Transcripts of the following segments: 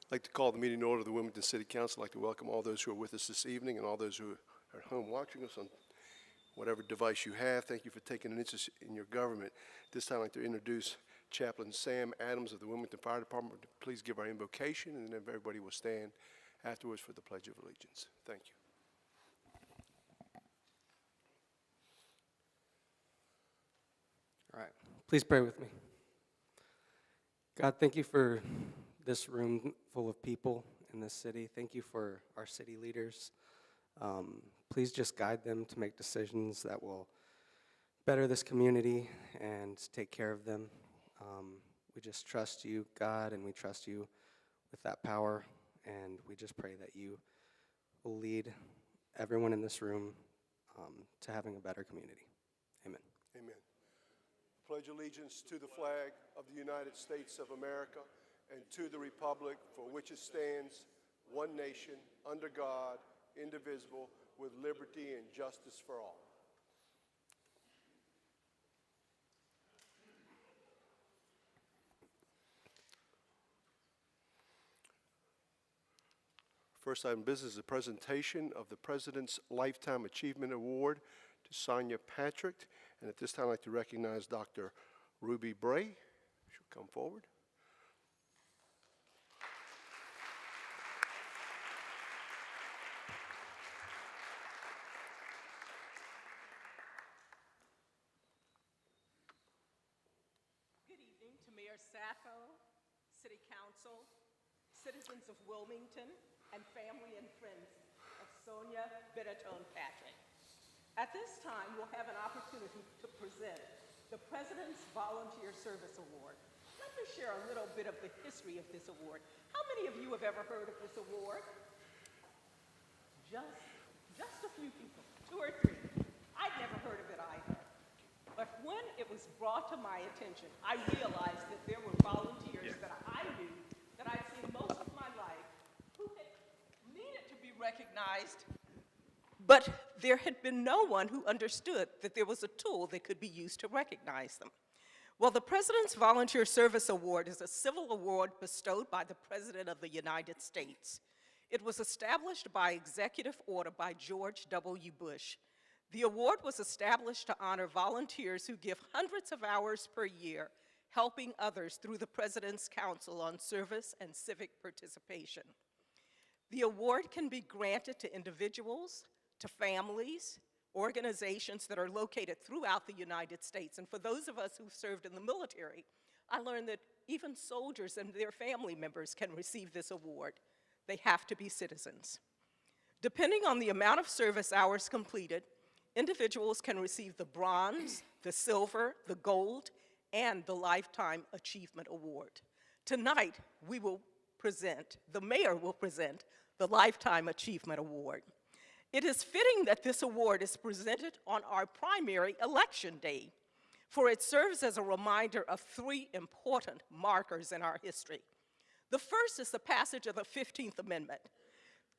I'd like to call the meeting to order of the Wilmington City Council. I'd like to welcome all those who are with us this evening and all those who are at home watching us on whatever device you have. Thank you for taking an interest in your government. This time I'd like to introduce Chaplain Sam Adams of the Wilmington Fire Department. Please give our invocation, and then everybody will stand afterwards for the Pledge of Allegiance. Thank you. All right, please pray with me. God, thank you for this room full of people in this city. Thank you for our city leaders. Please just guide them to make decisions that will better this community and take care of them. We just trust you, God, and we trust you with that power, and we just pray that you will lead everyone in this room to having a better community. Amen. Amen. Pledge allegiance to the flag of the United States of America and to the republic for which it stands, one nation, under God, indivisible, with liberty and justice for all. First item of business is a presentation of the President's Lifetime Achievement Award to Sonia Patrick. And at this time, I'd like to recognize Dr. Ruby Bray. She'll come forward. Good evening to Mayor Sacco, City Council, citizens of Wilmington, and family and friends of Sonia Benetone Patrick. At this time, we'll have an opportunity to present the President's Volunteer Service Award. Let me share a little bit of the history of this award. How many of you have ever heard of this award? Just a few people, 2 or 3. I'd never heard of it either. But when it was brought to my attention, I realized that there were volunteers that I knew, that I'd seen most of my life, who had needed to be recognized, but there had been no one who understood that there was a tool that could be used to recognize them. Well, the President's Volunteer Service Award is a civil award bestowed by the President of the United States. It was established by executive order by George W. Bush. The award was established to honor volunteers who give hundreds of hours per year helping others through the President's Council on Service and Civic Participation. The award can be granted to individuals, to families, organizations that are located throughout the United States. And for those of us who've served in the military, I learned that even soldiers and their family members can receive this award. They have to be citizens. Depending on the amount of service hours completed, individuals can receive the bronze, the silver, the gold, and the Lifetime Achievement Award. Tonight, the mayor will present the Lifetime Achievement Award. It is fitting that this award is presented on our primary election day, for it serves as a reminder of 3 important markers in our history. The first is the passage of the 15th Amendment.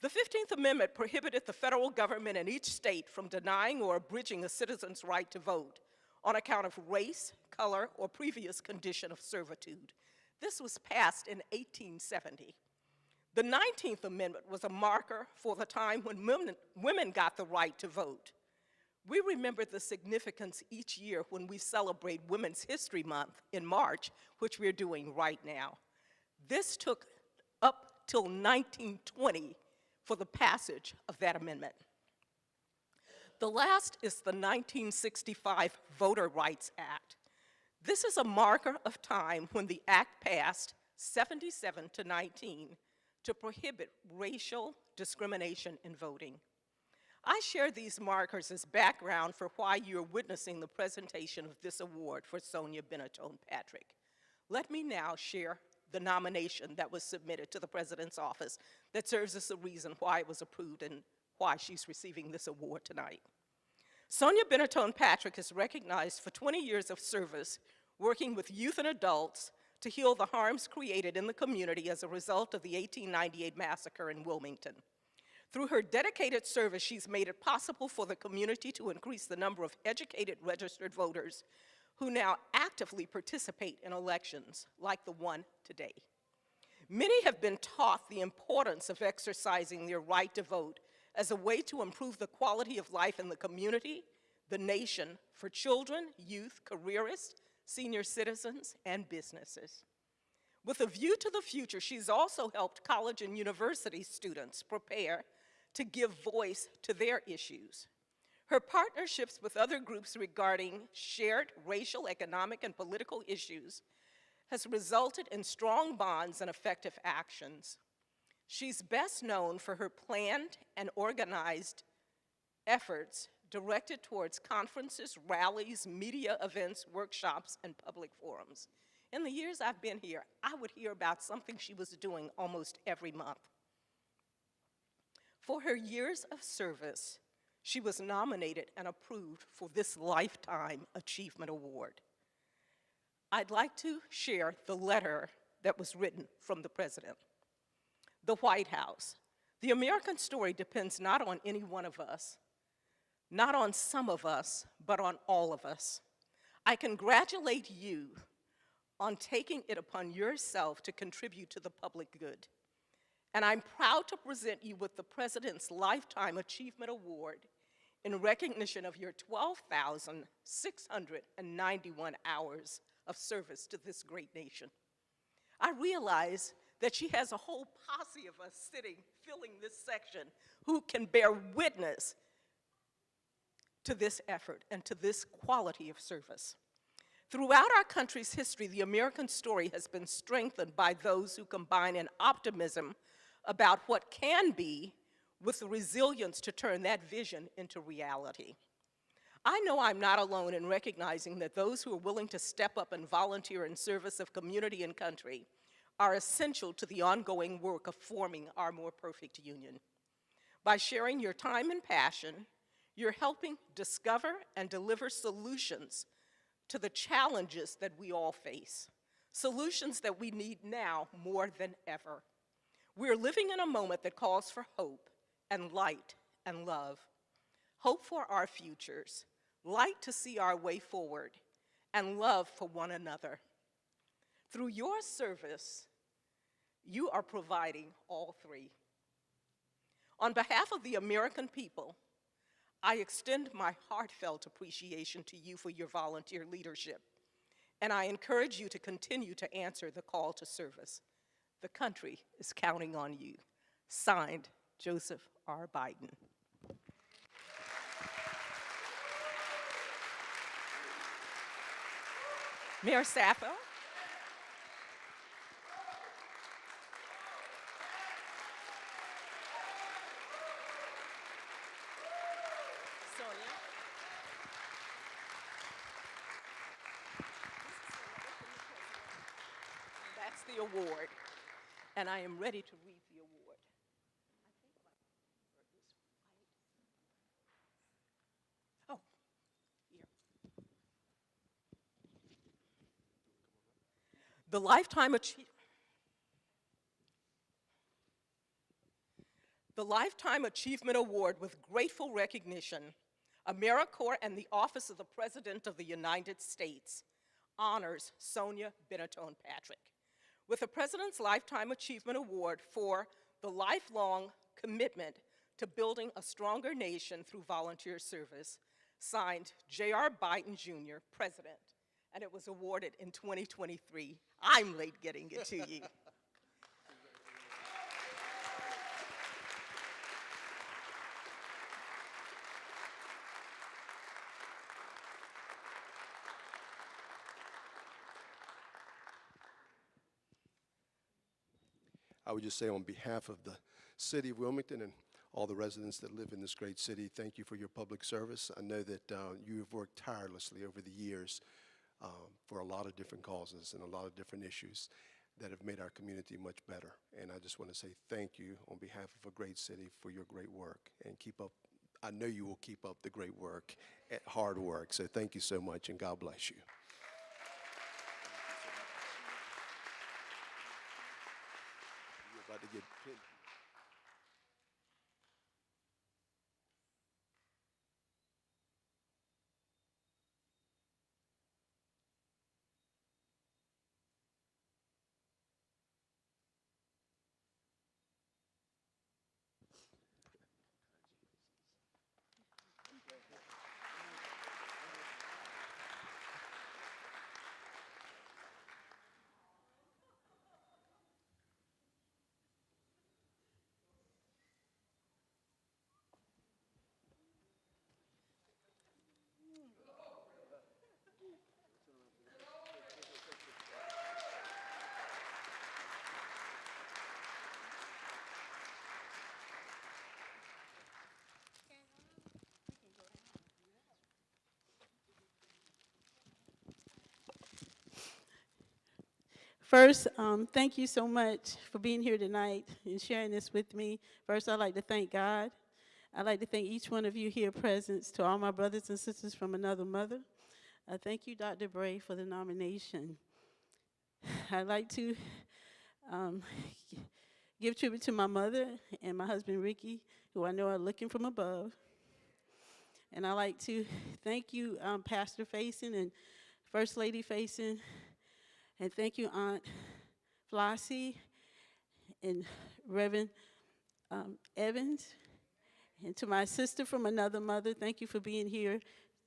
The 15th Amendment prohibited the federal government in each state from denying or abridging a citizen's right to vote on account of race, color, or previous condition of servitude. This was passed in 1870. The 19th Amendment was a marker for the time when women got the right to vote. We remember the significance each year when we celebrate Women's History Month in March, which we're doing right now. This took up till 1920 for the passage of that amendment. The last is the 1965 Voter Rights Act. This is a marker of time when the act passed 77-19 to prohibit racial discrimination in voting. I share these markers as background for why you're witnessing the presentation of this award for Sonia Benetone Patrick. Let me now share the nomination that was submitted to the President's office that serves as the reason why it was approved and why she's receiving this award tonight. Sonia Benetone Patrick is recognized for 20 years of service working with youth and adults to heal the harms created in the community as a result of the 1898 massacre in Wilmington. Through her dedicated service, she's made it possible for the community to increase the number of educated registered voters who now actively participate in elections like the one today. Many have been taught the importance of exercising their right to vote as a way to improve the quality of life in the community, the nation, for children, youth, careerists, senior citizens, and businesses. With a view to the future, she's also helped college and university students prepare to give voice to their issues. Her partnerships with other groups regarding shared racial, economic, and political issues has resulted in strong bonds and effective actions. She's best known for her planned and organized efforts directed towards conferences, rallies, media events, workshops, and public forums. In the years I've been here, I would hear about something she was doing almost every month. For her years of service, she was nominated and approved for this Lifetime Achievement Award. I'd like to share the letter that was written from the President. The White House. The American story depends not on any one of us, not on some of us, but on all of us. I congratulate you on taking it upon yourself to contribute to the public good. And I'm proud to present you with the President's Lifetime Achievement Award in recognition of your 12,691 hours of service to this great nation. I realize that she has a whole posse of us sitting, filling this section, who can bear witness to this effort and to this quality of service. Throughout our country's history, the American story has been strengthened by those who combine an optimism about what can be with the resilience to turn that vision into reality. I know I'm not alone in recognizing that those who are willing to step up and volunteer in service of community and country are essential to the ongoing work of forming our more perfect union. By sharing your time and passion, you're helping discover and deliver solutions to the challenges that we all face, solutions that we need now more than ever. We're living in a moment that calls for hope and light and love. Hope for our futures, light to see our way forward, and love for one another. Through your service, you are providing all three. On behalf of the American people, I extend my heartfelt appreciation to you for your volunteer leadership, and I encourage you to continue to answer the call to service. The country is counting on you. Signed, Joseph R. Biden. Mayor Sappho. Sonia. That's the award, and I am ready to read the award. Oh, here. The Lifetime Achievement Award with grateful recognition, AmeriCorps and the Office of the President of the United States honors Sonia Benetton Patrick with the President's Lifetime Achievement Award for the lifelong commitment to building a stronger nation through volunteer service, signed J.R. Biden Jr., President, and it was awarded in 2023. I'm late getting it to you. I would just say on behalf of the city of Wilmington and all the residents that live in this great city, thank you for your public service. I know that you have worked tirelessly over the years for a lot of different causes and a lot of different issues that have made our community much better. And I just want to say thank you on behalf of a great city for your great work, and keep up. I know you will keep up the great work, hard work. So thank you so much, and God bless you. You're about to get pinned. First, thank you so much for being here tonight and sharing this with me. First, I'd like to thank God. I'd like to thank each one of you here present, to all my brothers and sisters from another mother. Thank you, Dr. Bray, for the nomination. I'd like to um, give tribute to my mother and my husband, Ricky, who I know are looking from above. And I'd like to thank you, Pastor Faison and First Lady Faison, and thank you, Aunt Flossie and Reverend Evans. And to my sister from another mother, thank you for being here.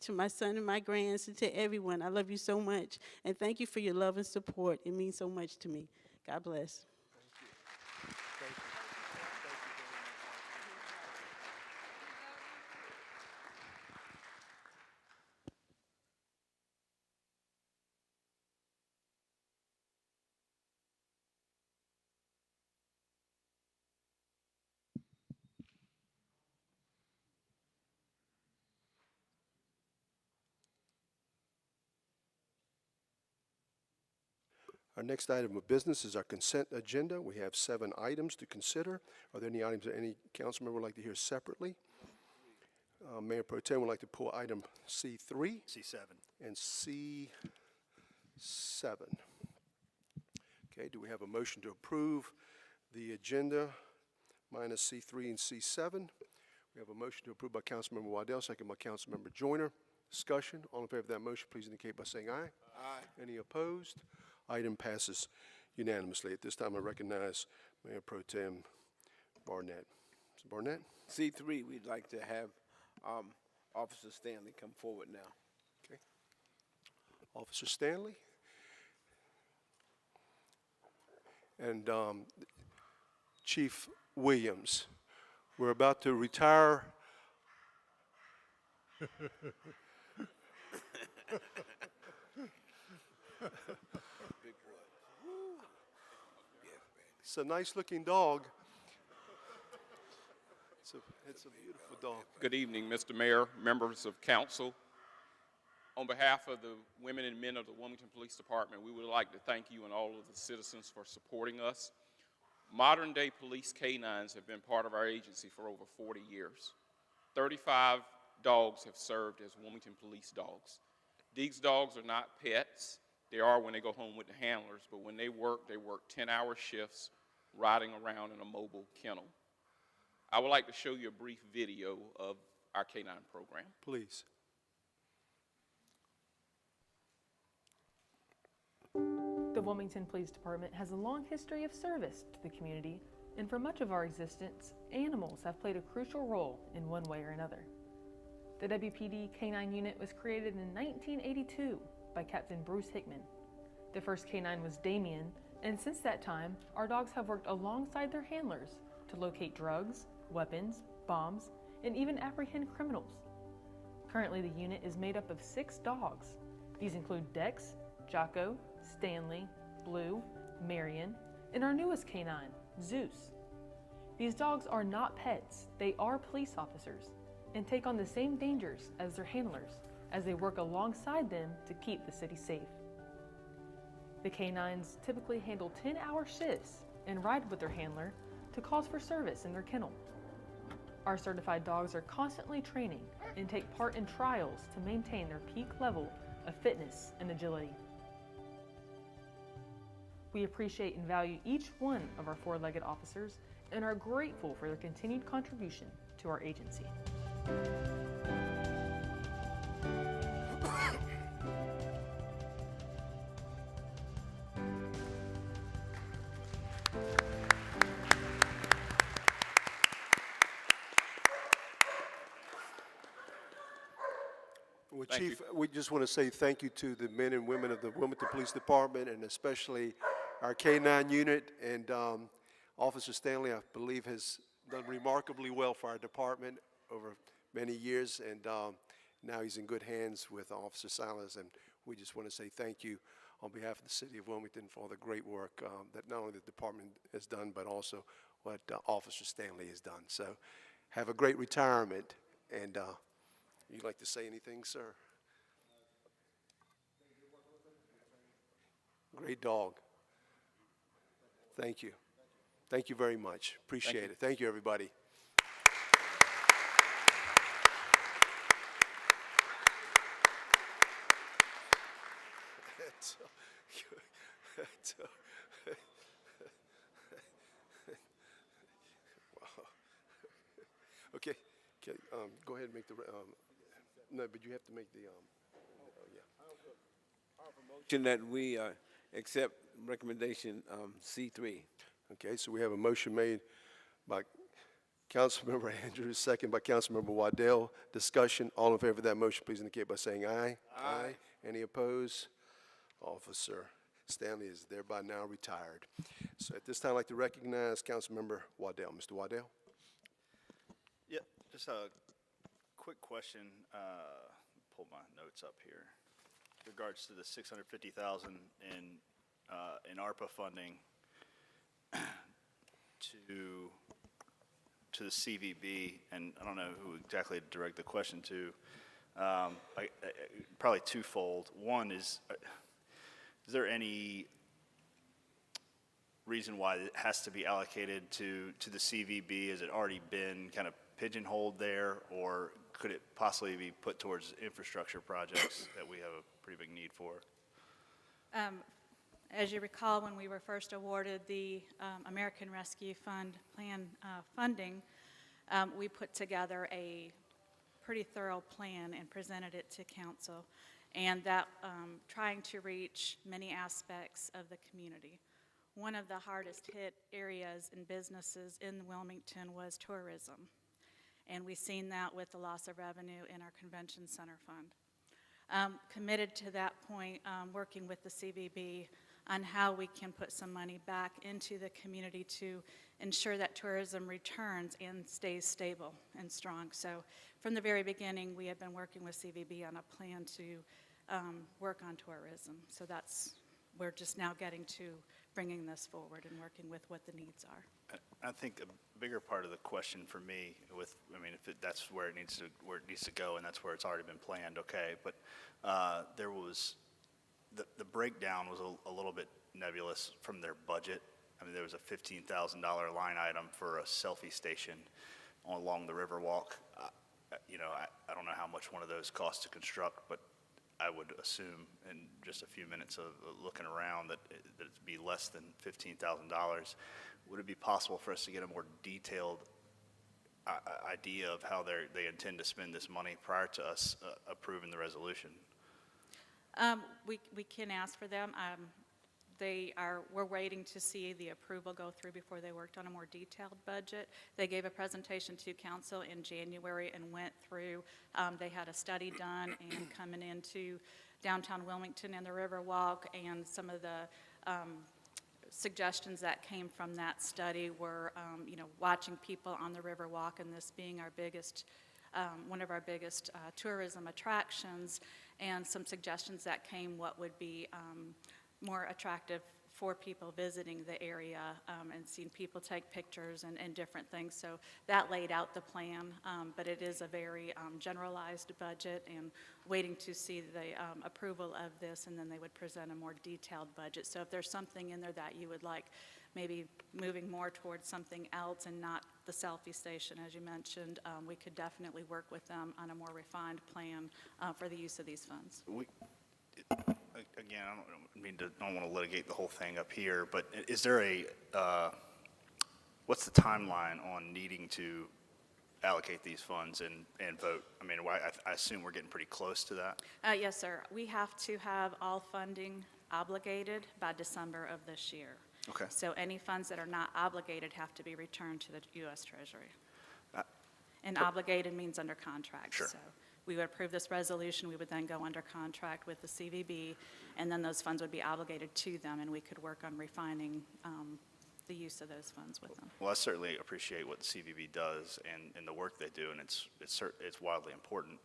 To my son and my grands, and to everyone, I love you so much. And thank you for your love and support. It means so much to me. God bless. Our next item of business is our consent agenda. We have 7 items to consider. Are there any items that any council member would like to hear separately? Mayor Pro Tem would like to pull item C3 C7. and C7. Okay, do we have a motion to approve the agenda minus C3 and C7? We have a motion to approve by Councilmember Waddell, second by Councilmember Joyner. Discussion. All in favor of that motion, please indicate by saying aye. Aye. Any opposed? Item passes unanimously. At this time, I recognize Mayor Pro Tem Barnett. Mr. Barnett? C3, we'd like to have Officer Stanley come forward now. Okay. Officer Stanley? And Chief Williams, we're about to retire. It's a nice-looking dog. It's a beautiful dog. Good evening, Mr. Mayor, members of council. On behalf of the women and men of the Wilmington Police Department, we would like to thank you and all of the citizens for supporting us. Modern-day police canines have been part of our agency for over 40 years. 35 dogs have served as Wilmington police dogs. These dogs are not pets. They are when they go home with the handlers, but when they work 10-hour shifts riding around in a mobile kennel. I would like to show you a brief video of our canine program. Please. The Wilmington Police Department has a long history of service to the community, and for much of our existence, animals have played a crucial role in one way or another. The WPD Canine Unit was created in 1982 by Captain Bruce Hickman. The first canine was Damien, and since that time, our dogs have worked alongside their handlers to locate drugs, weapons, bombs, and even apprehend criminals. Currently, the unit is made up of 6 dogs. These include Dex, Jocko, Stanley, Blue, Marion, and our newest canine, Zeus. These dogs are not pets, they are police officers, and take on the same dangers as their handlers as they work alongside them to keep the city safe. The canines typically handle 10-hour shifts and ride with their handler to calls for service in their kennel. Our certified dogs are constantly training and take part in trials to maintain their peak level of fitness and agility. We appreciate and value each one of our 4-legged officers and are grateful for their continued contribution to our agency. Well, Thank Chief, we just want to say thank you to the men and women of the Wilmington Police Department, and especially our K-9 unit. And Officer Stanley, I believe, has done remarkably well for our department over many years, and now he's in good hands with Officer Silas. And we just want to say thank you on behalf of the city of Wilmington for all the great work that not only the department has done, but also what Officer Stanley has done. So have a great retirement. And you'd like to say anything, sir? Great dog. Thank you. Thank you very much. Appreciate it. Thank you, everybody. Wow. Okay, go ahead and make the, no, but you have to make the, yeah. Motion that we accept recommendation C3. Okay, so we have a motion made by Councilmember Andrews, second by Councilmember Waddell. Discussion, all in favor of that motion, please indicate by saying aye. Aye. Any opposed? Officer Stanley is thereby now retired. So at this time, I'd like to recognize Councilmember Waddell. Mr. Waddell? Yeah, just a quick question. Pull my notes up here. In regards to the $650,000 in ARPA funding to the CVB, and I don't know who exactly to direct the question to. Probably twofold. One is there any reason why it has to be allocated to the CVB? Has it already been kind of pigeonholed there, or could it possibly be put towards infrastructure projects that we have a pretty big need for? As you recall, when we were first awarded the American Rescue Fund plan funding, we put together a pretty thorough plan and presented it to council, and that trying to reach many aspects of the community. One of the hardest hit areas and businesses in Wilmington was tourism, and we've seen that with the loss of revenue in our convention center fund. Committed to that point, working with the CVB on how we can put some money back into the community to ensure that tourism returns and stays stable and strong. So from the very beginning, we have been working with CVB on a plan to work on tourism. So we're just now getting to bringing this forward and working with what the needs are. I think a bigger part of the question for me, that's where it needs to go, and that's where it's already been planned, okay. But there was the breakdown was a little bit nebulous from their budget. I mean, there was a $15,000 line item for a selfie station along the Riverwalk. I don't know how much one of those costs to construct, but I would assume in just a few minutes of looking around that it'd be less than $15,000. Would it be possible for us to get a more detailed idea of how they intend to spend this money prior to us approving the resolution? We can ask for them. We're waiting to see the approval go through before they worked on a more detailed budget. They gave a presentation to council in January and went through, they had a study done and coming into downtown Wilmington and the Riverwalk, and some of the suggestions that came from that study were, watching people on the Riverwalk, and this being our biggest, one of our biggest tourism attractions, and some suggestions that came what would be more attractive for people visiting the area, and seeing people take pictures and different things. So that laid out the plan, but it is a very generalized budget, and waiting to see the approval of this, and then they would present a more detailed budget. So if there's something in there that you would like, maybe moving more towards something else and not the selfie station, as you mentioned, we could definitely work with them on a more refined plan for the use of these funds. Again, I don't want to litigate the whole thing up here, but is there what's the timeline on needing to allocate these funds and vote? I mean, I assume we're getting pretty close to that? Yes, sir. We have to have all funding obligated by December of this year. Okay. So any funds that are not obligated have to be returned to the U.S. Treasury. And obligated means under contract. Sure. So we would approve this resolution, we would then go under contract with the CVB, and then those funds would be obligated to them, and we could work on refining the use of those funds with them. Well, I certainly appreciate what the CVB does and the work they do, and it's wildly important.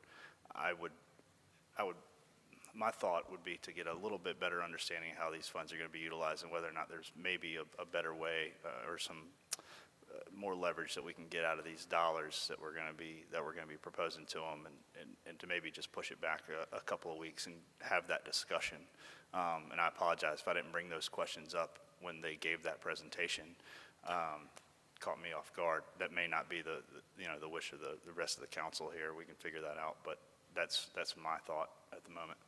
My thought would be to get a little bit better understanding of how these funds are going to be utilized and whether or not there's maybe a better way or some more leverage that we can get out of these dollars that we're going to be proposing to them, and to maybe just push it back a couple of weeks and have that discussion. And I apologize if I didn't bring those questions up when they gave that presentation. Caught me off guard. That may not be the wish of the rest of the council here. We can figure that out, but that's my thought at the moment.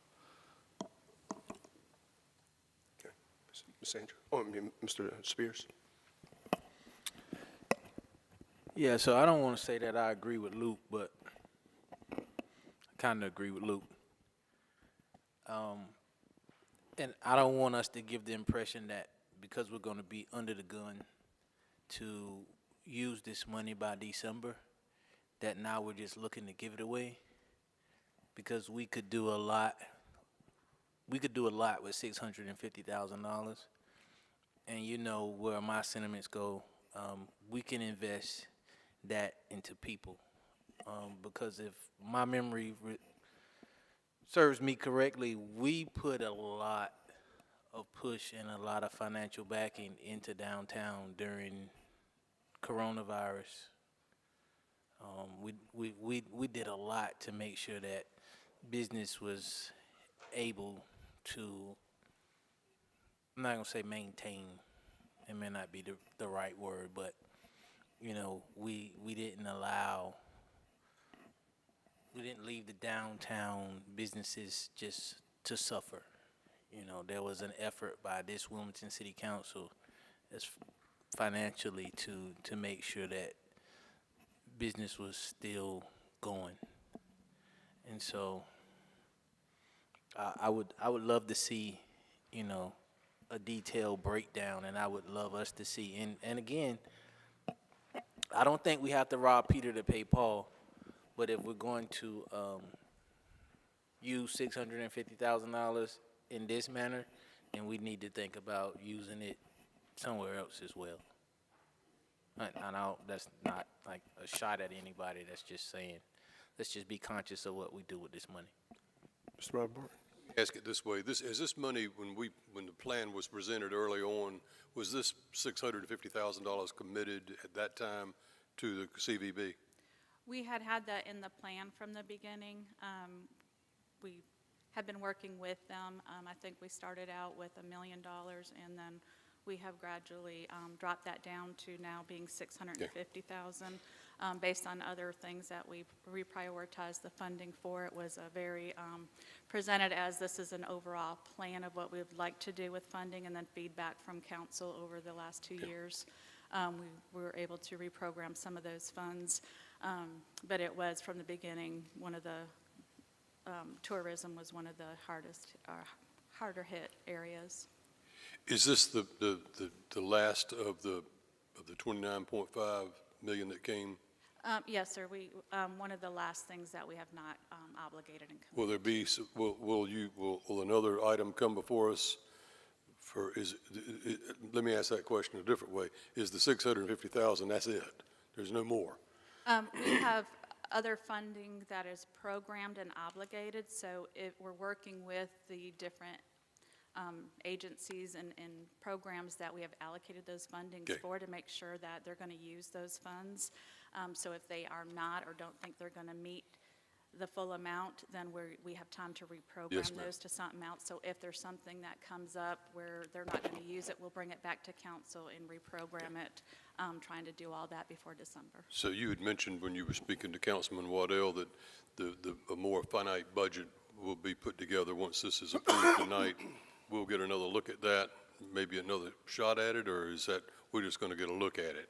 Okay. Ms. Andrew, oh, I mean, Mr. Spears. Yeah, so I don't want to say that I agree with Luke, but I kind of agree with Luke. And I don't want us to give the impression that because we're going to be under the gun to use this money by December, that now we're just looking to give it away, because we could do a lot. We could do a lot with $650,000, and you know where my sentiments go. We can invest that into people, because if my memory serves me correctly, we put a lot of push and a lot of financial backing into downtown during coronavirus. We did a lot to make sure that business was able to, I'm not gonna say maintain, it may not be the right word, but you know, we didn't leave the downtown businesses just to suffer. You know, there was an effort by this Wilmington City Council as financially to make sure that business was still going. And so I would love to see, you know, a detailed breakdown, and I would love us to see. And again, I don't think we have to rob Peter to pay Paul, but if we're going to use $650,000 in this manner, then we need to think about using it somewhere else as well. I know that's not like a shot at anybody. That's just saying, let's just be conscious of what we do with this money. Mr. Robert? Ask it this way: is this money, when the plan was presented early on, was this $650,000 committed at that time to the CVB? We had that in the plan from the beginning. We have been working with them. I think we started out with $1 million, and then we have gradually dropped that down to now being $650,000. Based on other things that we reprioritized the funding for. It was a very presented as this is an overall plan of what we would like to do with funding, and then feedback from council over the last 2 years. We were able to reprogram some of those funds, but it was from the beginning one of the tourism was one of the harder hit areas. Is this the last of the 29.5 million that came? Yes, sir. We one of the last things that we have not obligated and committed. Will there be? Will another item come before us? Let me ask that question a different way. Is the 650,000? That's it? There's no more. We have other funding that is programmed and obligated. So if we're working with the different agencies and programs that we have allocated those fundings for, to make sure that they're going to use those funds. So if they are not or don't think they're going to meet the full amount, then we have time to reprogram those to something else. So if there's something that comes up where they're not going to use it, we'll bring it back to council and reprogram it, trying to do all that before December. So you had mentioned when you were speaking to Councilman Waddell that a more finite budget will be put together once this is approved tonight. We'll get another look at that, maybe another shot at it, or is that we're just going to get a look at it?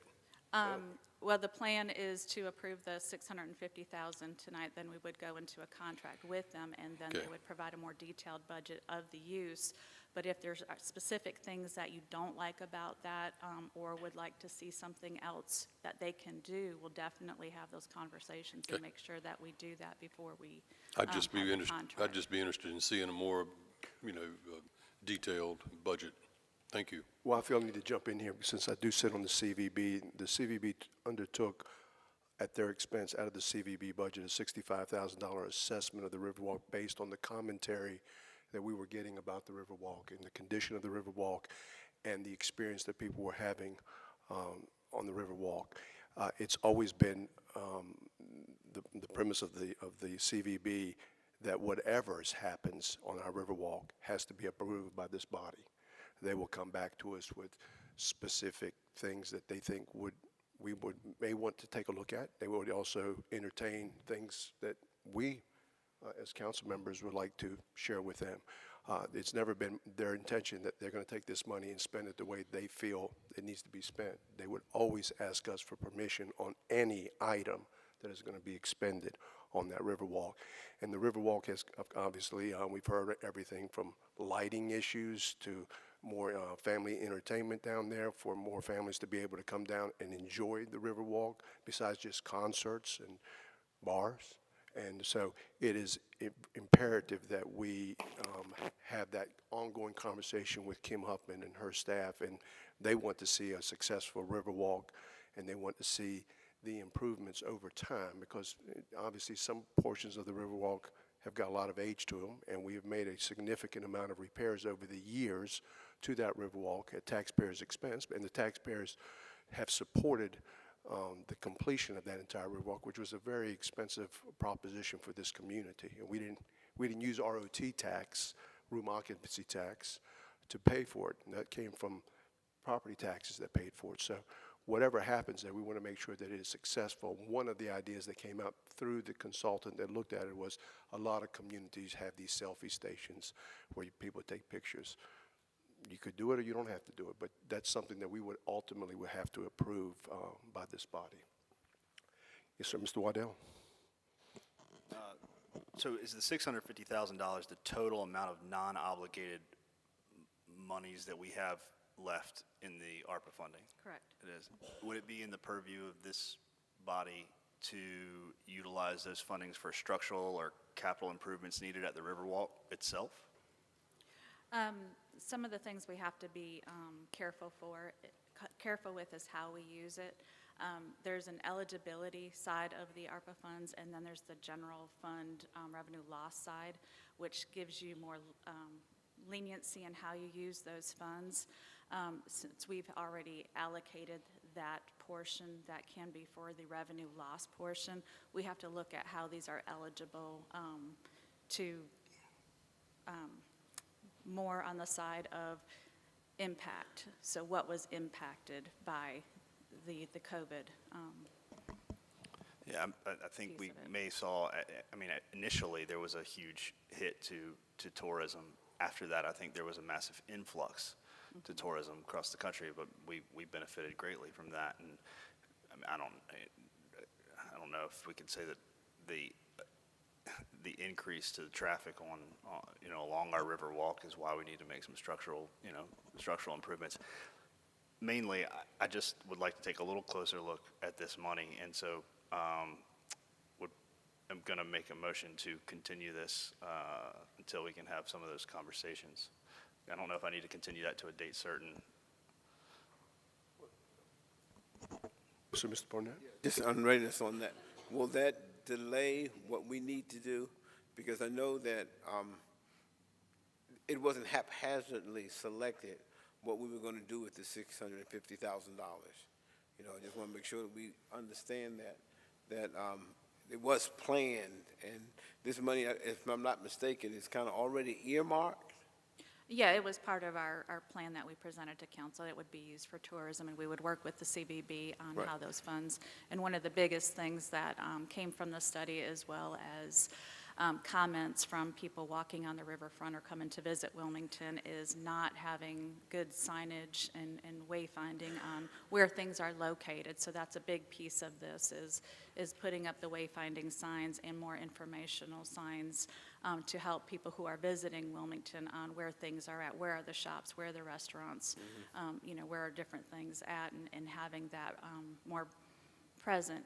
Well, the plan is to approve the $650,000 tonight. Then we would go into a contract with them, and then they would provide a more detailed budget of the use. But if there's specific things that you don't like about that, or would like to see something else that they can do, we'll definitely have those conversations and make sure that we do that before we I'd just be interested. contract. I'd just be interested in seeing a more, detailed budget. Thank you. Well, I feel I need to jump in here since I do sit on the CVB. The CVB undertook at their expense out of the CVB budget a $65,000 assessment of the Riverwalk based on the commentary that we were getting about the Riverwalk and the condition of the Riverwalk and the experience that people were having on the Riverwalk. It's always been the premise of the CVB that whatever happens on our Riverwalk has to be approved by this body. They will come back to us with specific things that they think may want to take a look at. They would also entertain things that we, as council members, would like to share with them. It's never been their intention that they're going to take this money and spend it the way they feel it needs to be spent. They would always ask us for permission on any item that is going to be expended on that Riverwalk. And the Riverwalk has, obviously, we've heard everything from lighting issues to more family entertainment down there for more families to be able to come down and enjoy the Riverwalk besides just concerts and bars. And so it is imperative that we have that ongoing conversation with Kim Huffman and her staff, and they want to see a successful Riverwalk, and they want to see the improvements over time, because obviously some portions of the Riverwalk have got a lot of age to them, and we have made a significant amount of repairs over the years to that Riverwalk at taxpayers' expense, and the taxpayers have supported the completion of that entire Riverwalk, which was a very expensive proposition for this community. And we didn't use ROT tax, room occupancy tax, to pay for it, and that came from property taxes that paid for it. So whatever happens there, we want to make sure that it is successful. One of the ideas that came out through the consultant that looked at it was a lot of communities have these selfie stations where people take pictures. You could do it or you don't have to do it, but that's something that we would ultimately have to approve by this body. Yes, sir, Mr. Waddell. So is the $650,000 the total amount of non-obligated monies that we have left in the ARPA funding? Correct. It is. Would it be in the purview of this body to utilize those fundings for structural or capital improvements needed at the Riverwalk itself? Some of the things we have to be careful with is how we use it. There's an eligibility side of the ARPA funds, and then there's the general fund revenue loss side, which gives you more leniency in how you use those funds. Since we've already allocated that portion that can be for the revenue loss portion, we have to look at how these are eligible to more on the side of impact. So what was impacted by the COVID? Yeah, I think we may saw, I mean, initially there was a huge hit to tourism. After that, I think there was a massive influx to tourism across the country, but we benefited greatly from that. And I mean, I don't know if we could say that the increase to the traffic on along our Riverwalk is why we need to make some structural improvements. Mainly, I just would like to take a little closer look at this money, and so I'm going to make a motion to continue this until we can have some of those conversations. I don't know if I need to continue that to a date certain. So, Mr. Barnett? Just on readiness on that. Will that delay what we need to do? Because I know that it wasn't haphazardly selected what we were going to do with the $650,000. You know, I just want to make sure that we understand that it was planned, and this money, if I'm not mistaken, is kind of already earmarked. Yeah, it was part of our plan that we presented to council. It would be used for tourism, and we would work with the CVB on how those funds. And one of the biggest things that came from the study, as well as comments from people walking on the riverfront or coming to visit Wilmington, is not having good signage and wayfinding on where things are located. So that's a big piece of this, is putting up the wayfinding signs and more informational signs to help people who are visiting Wilmington on where things are at, where are the shops, where are the restaurants, where are different things at, and having that more present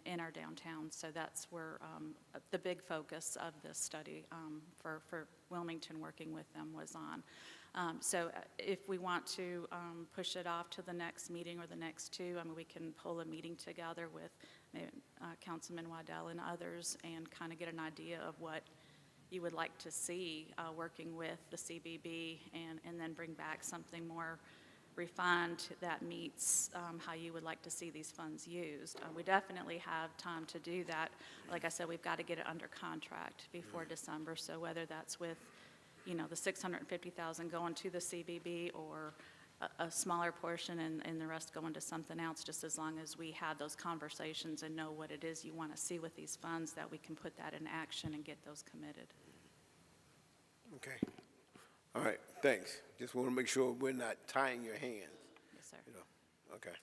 in our downtown. So that's where the big focus of this study for Wilmington, working with them, was on. So if we want to push it off to the next meeting or the next two, I mean, we can pull a meeting together with Councilman Waddell and others and kind of get an idea of what you would like to see working with the CBB, and then bring back something more refined that meets how you would like to see these funds used. We definitely have time to do that. Like I said, we've got to get it under contract before December, so whether that's with, you know, the $650,000 going to the CBB or a smaller portion and the rest going to something else, just as long as we have those conversations and know what it is you want to see with these funds, that we can put that in action and get those committed. Okay. All right, thanks. Just want to make sure we're not tying your hands, Yes, sir. you know. Okay.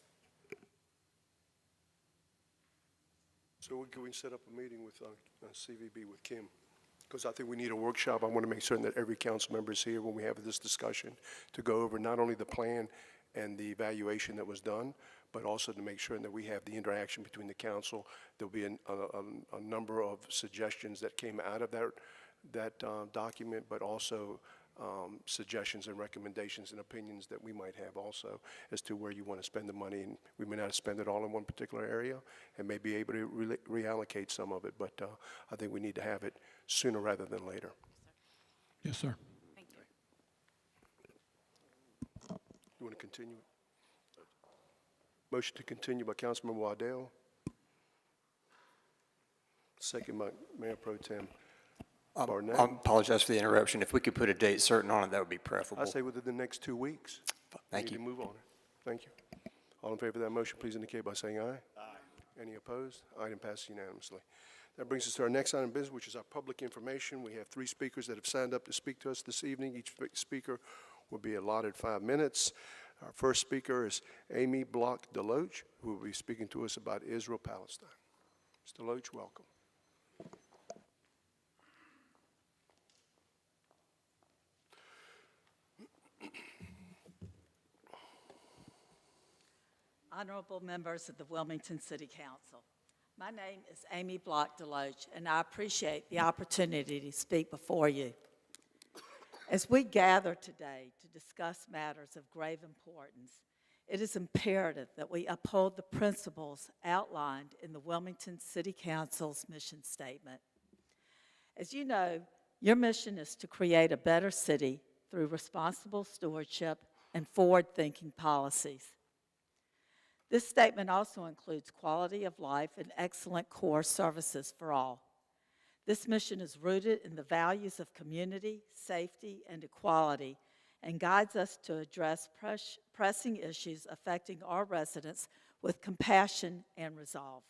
So can we set up a meeting with CVB with Kim? Because I think we need a workshop. I want to make certain that every council member is here when we have this discussion to go over not only the plan and the evaluation that was done, but also to make sure that we have the interaction between the council. There'll be a number of suggestions that came out of that document, but also suggestions and recommendations and opinions that we might have also as to where you want to spend the money. And we may not spend it all in one particular area and may be able to reallocate some of it, but I think we need to have it sooner rather than later. Yes, sir. Thank you. You want to continue? Motion to continue by Councilman Waddell. Second by Mayor Pro Tem Barnett. I apologize for the interruption. If we could put a date certain on it, that would be I preferable. say within the next 2 weeks. Thank We you. need to move on it. Thank you. All in favor of that motion, please indicate by saying aye. Aye. Any opposed? Item passes unanimously. That brings us to our next item of business, which is our public information. We have 3 speakers that have signed up to speak to us this evening. Each speaker will be allotted 5 minutes. Our first speaker is Amy Block Deloach, who will be speaking to us about Israel-Palestine. Ms. Deloach, welcome. Honorable members of the Wilmington City Council, my name is Amy Block Deloach, and I appreciate the opportunity to speak before you. As we gather today to discuss matters of grave importance, it is imperative that we uphold the principles outlined in the Wilmington City Council's mission statement. As you know, your mission is to create a better city through responsible stewardship and forward-thinking policies. This statement also includes quality of life and excellent core services for all. This mission is rooted in the values of community, safety, and equality, and guides us to address pressing issues affecting our residents with compassion and resolve.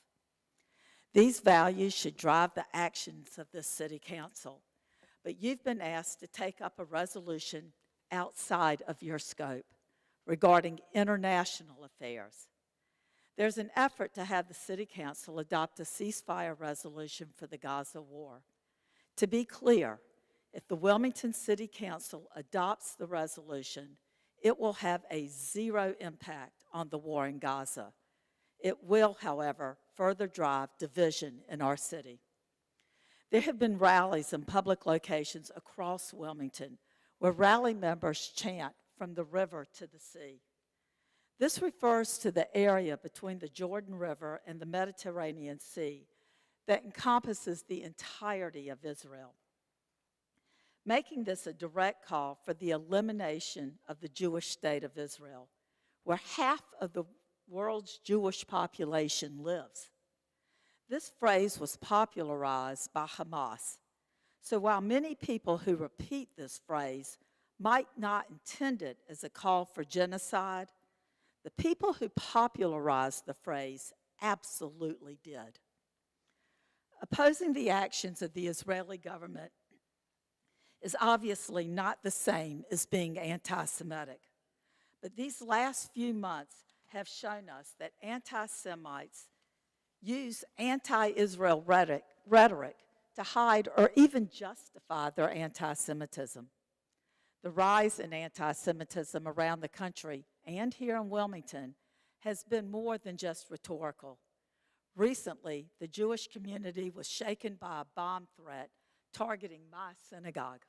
These values should drive the actions of this City Council, but you've been asked to take up a resolution outside of your scope regarding international affairs. There's an effort to have the City Council adopt a ceasefire resolution for the Gaza war. To be clear, if the Wilmington City Council adopts the resolution, it will have a zero impact on the war in Gaza. It will, however, further drive division in our city. There have been rallies in public locations across Wilmington where rally members chant "From the river to the sea." This refers to the area between the Jordan River and the Mediterranean Sea that encompasses the entirety of Israel, making this a direct call for the elimination of the Jewish state of Israel, where half of the world's Jewish population lives. This phrase was popularized by Hamas. So while many people who repeat this phrase might not intend it as a call for genocide, the people who popularized the phrase absolutely did. Opposing the actions of the Israeli government is obviously not the same as being anti-Semitic. But these last few months have shown us that anti-Semites use anti-Israel rhetoric to hide or even justify their anti-Semitism. The rise in anti-Semitism around the country and here in Wilmington has been more than just rhetorical. Recently, the Jewish community was shaken by a bomb threat targeting my synagogue.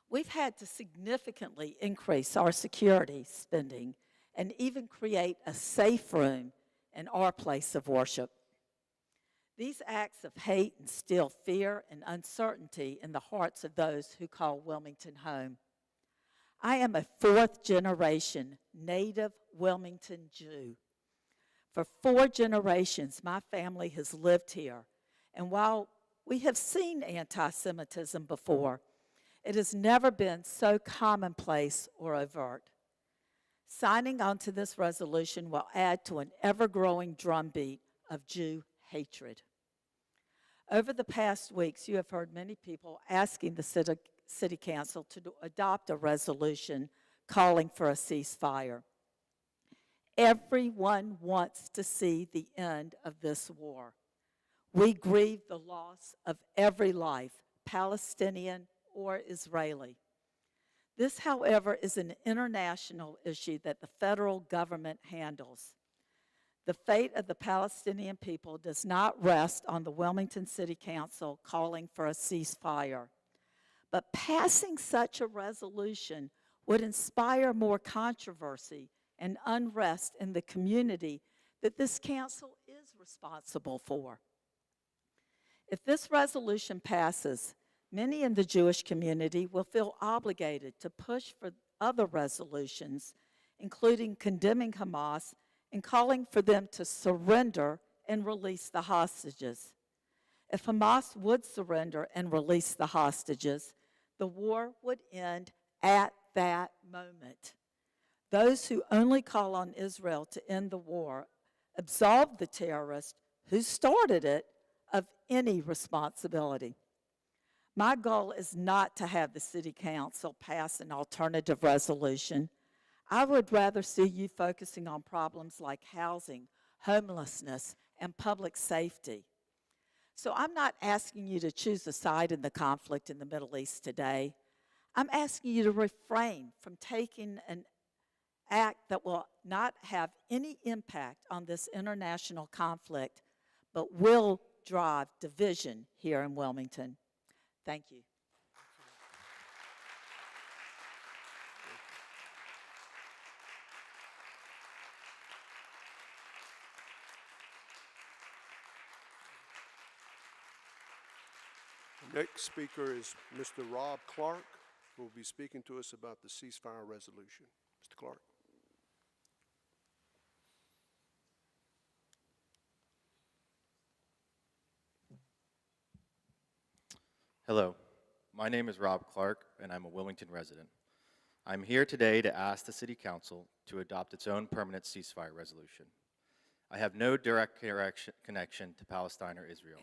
We've had to significantly increase our security spending and even create a safe room in our place of worship. These acts of hate instill fear and uncertainty in the hearts of those who call Wilmington home. I am a fourth-generation native Wilmington Jew. For 4 generations, my family has lived here, and while we have seen anti-Semitism before, it has never been so commonplace or overt. Signing on to this resolution will add to an ever-growing drumbeat of Jew hatred. Over the past weeks, you have heard many people asking the City Council to adopt a resolution calling for a ceasefire. Everyone wants to see the end of this war. We grieve the loss of every life, Palestinian or Israeli. This, however, is an international issue that the federal government handles. The fate of the Palestinian people does not rest on the Wilmington City Council calling for a ceasefire. But passing such a resolution would inspire more controversy and unrest in the community that this council is responsible for. If this resolution passes, many in the Jewish community will feel obligated to push for other resolutions, including condemning Hamas and calling for them to surrender and release the hostages. If Hamas would surrender and release the hostages, the war would end at that moment. Those who only call on Israel to end the war absolve the terrorists who started it of any responsibility. My goal is not to have the City Council pass an alternative resolution. I would rather see you focusing on problems like housing, homelessness, and public safety. So I'm not asking you to choose a side in the conflict in the Middle East today. I'm asking you to refrain from taking an act that will not have any impact on this international conflict, but will drive division here in Wilmington. Thank you. The next speaker is Mr. Rob Clark, who will be speaking to us about the ceasefire resolution. Mr. Clark. Hello, my name is Rob Clark, and I'm a Wilmington resident. I'm here today to ask the City Council to adopt its own permanent ceasefire resolution. I have no direct connection to Palestine or Israel,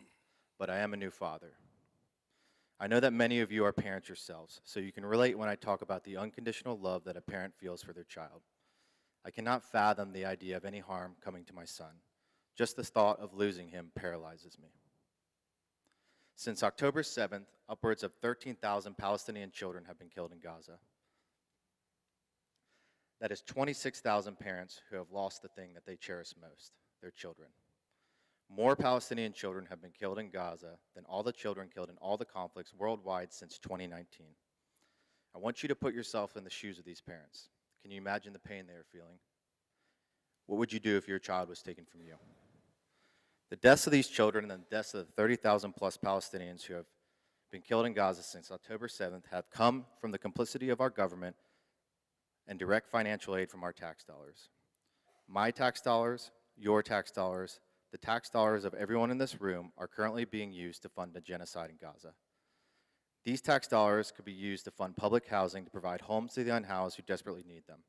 but I am a new father. I know that many of you are parents yourselves, so you can relate when I talk about the unconditional love that a parent feels for their child. I cannot fathom the idea of any harm coming to my son. Just the thought of losing him paralyzes me. Since October 7th, upwards of 13,000 Palestinian children have been killed in Gaza. That is 26,000 parents who have lost the thing that they cherish most, their children. More Palestinian children have been killed in Gaza than all the children killed in all the conflicts worldwide since 2019. I want you to put yourself in the shoes of these parents. Can you imagine the pain they are feeling? What would you do if your child was taken from you? The deaths of these children and the deaths of the 30,000 plus Palestinians who have been killed in Gaza since October 7th have come from the complicity of our government and direct financial aid from our tax dollars. My tax dollars, your tax dollars, the tax dollars of everyone in this room are currently being used to fund the genocide in Gaza. These tax dollars could be used to fund public housing to provide homes to the unhoused who desperately need them.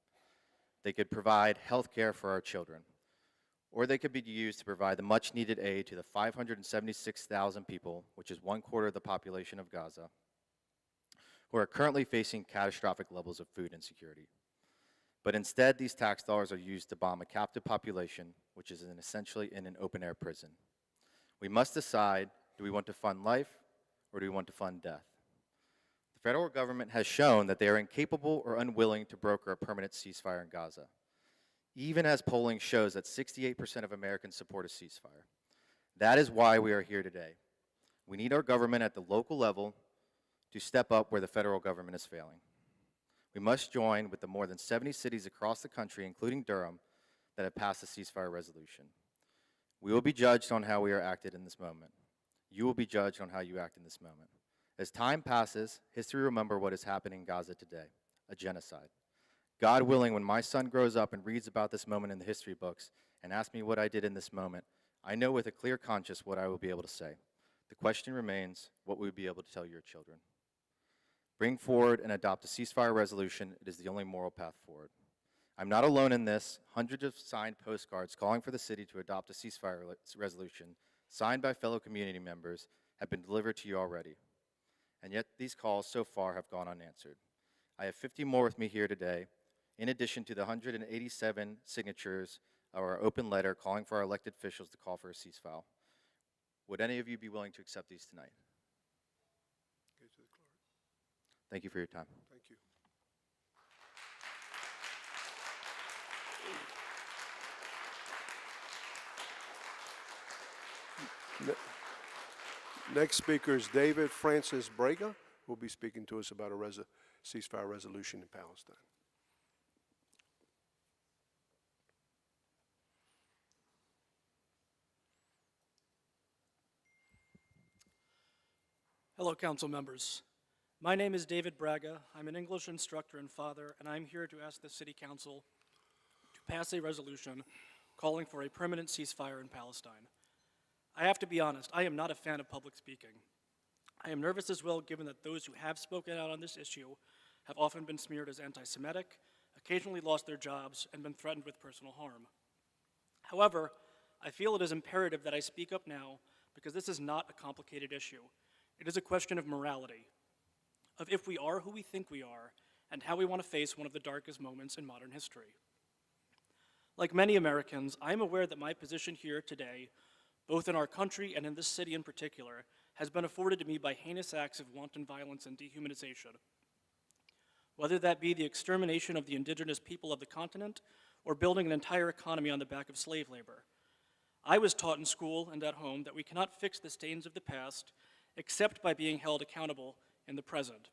They could provide health care for our children. Or they could be used to provide the much-needed aid to the 576,000 people, which is 1/4 of the population of Gaza, who are currently facing catastrophic levels of food insecurity. But instead, these tax dollars are used to bomb a captive population, which is essentially in an open-air prison. We must decide, do we want to fund life, or do we want to fund death? The federal government has shown that they are incapable or unwilling to broker a permanent ceasefire in Gaza, even as polling shows that 68% of Americans support a ceasefire. That is why we are here today. We need our government at the local level to step up where the federal government is failing. We must join with the more than 70 cities across the country, including Durham, that have passed a ceasefire resolution. We will be judged on how we are acted in this moment. You will be judged on how you act in this moment. As time passes, history will remember what is happening in Gaza today. a genocide. God willing, when my son grows up and reads about this moment in the history books and asks me what I did in this moment, I know with a clear conscience what I will be able to say. The question remains, what will you be able to tell your children? Bring forward and adopt a ceasefire resolution. It is the only moral path forward. I'm not alone in this. Hundreds of signed postcards calling for the city to adopt a ceasefire resolution, signed by fellow community members, have been delivered to you already. And yet these calls so far have gone unanswered. I have 50 more with me here today, in addition to the 187 signatures of our open letter calling for our elected officials to call for a ceasefire. Would any of you be willing to accept these tonight? Go to the clerk. Thank you for your time. Thank you. Next speaker is David Francis Braga, who will be speaking to us about a ceasefire resolution in Palestine. Hello, council members. My name is David Braga. I'm an English instructor and father, and I'm here to ask the City Council to pass a resolution calling for a permanent ceasefire in Palestine. I have to be honest, I am not a fan of public speaking. I am nervous as well, given that those who have spoken out on this issue have often been smeared as anti-Semitic, occasionally lost their jobs, and been threatened with personal harm. However, I feel it is imperative that I speak up now because this is not a complicated issue. It is a question of morality, of if we are who we think we are, and how we want to face one of the darkest moments in modern history. Like many Americans, I am aware that my position here today, both in our country and in this city in particular, has been afforded to me by heinous acts of wanton violence and dehumanization. Whether that be the extermination of the indigenous people of the continent or building an entire economy on the back of slave labor. I was taught in school and at home that we cannot fix the stains of the past except by being held accountable in the present.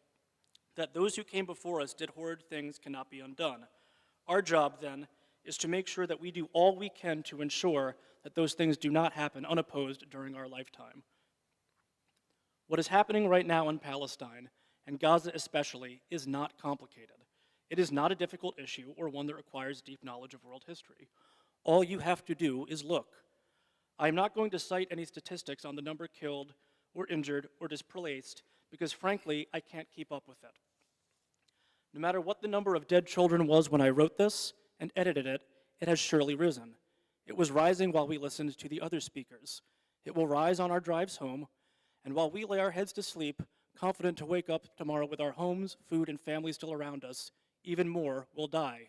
That those who came before us did horrid things cannot be undone. Our job, then, is to make sure that we do all we can to ensure that those things do not happen unopposed during our lifetime. What is happening right now in Palestine, and Gaza especially, is not complicated. It is not a difficult issue or one that requires deep knowledge of world history. All you have to do is look. I am not going to cite any statistics on the number killed or injured or displaced because, frankly, I can't keep up with it. No matter what the number of dead children was when I wrote this and edited it, it has surely risen. It was rising while we listened to the other speakers. It will rise on our drives home, and while we lay our heads to sleep, confident to wake up tomorrow with our homes, food, and families still around us, even more will die.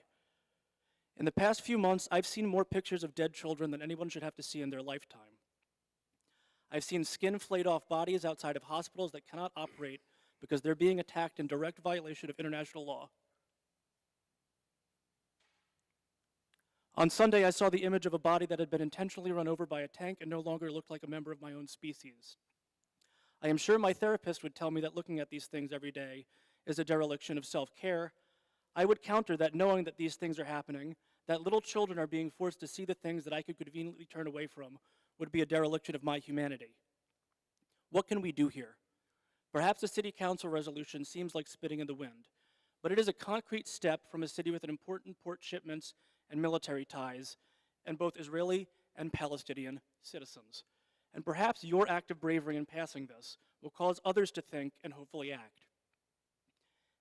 In the past few months, I've seen more pictures of dead children than anyone should have to see in their lifetime. I've seen skin flayed off bodies outside of hospitals that cannot operate because they're being attacked in direct violation of international law. On Sunday, I saw the image of a body that had been intentionally run over by a tank and no longer looked like a member of my own species. I am sure my therapist would tell me that looking at these things every day is a dereliction of self-care. I would counter that knowing that these things are happening, that little children are being forced to see the things that I could conveniently turn away from, would be a dereliction of my humanity. What can we do here? Perhaps a city council resolution seems like spitting in the wind, but it is a concrete step from a city with an important port shipments and military ties, and both Israeli and Palestinian citizens. And perhaps your act of bravery in passing this will cause others to think and hopefully act.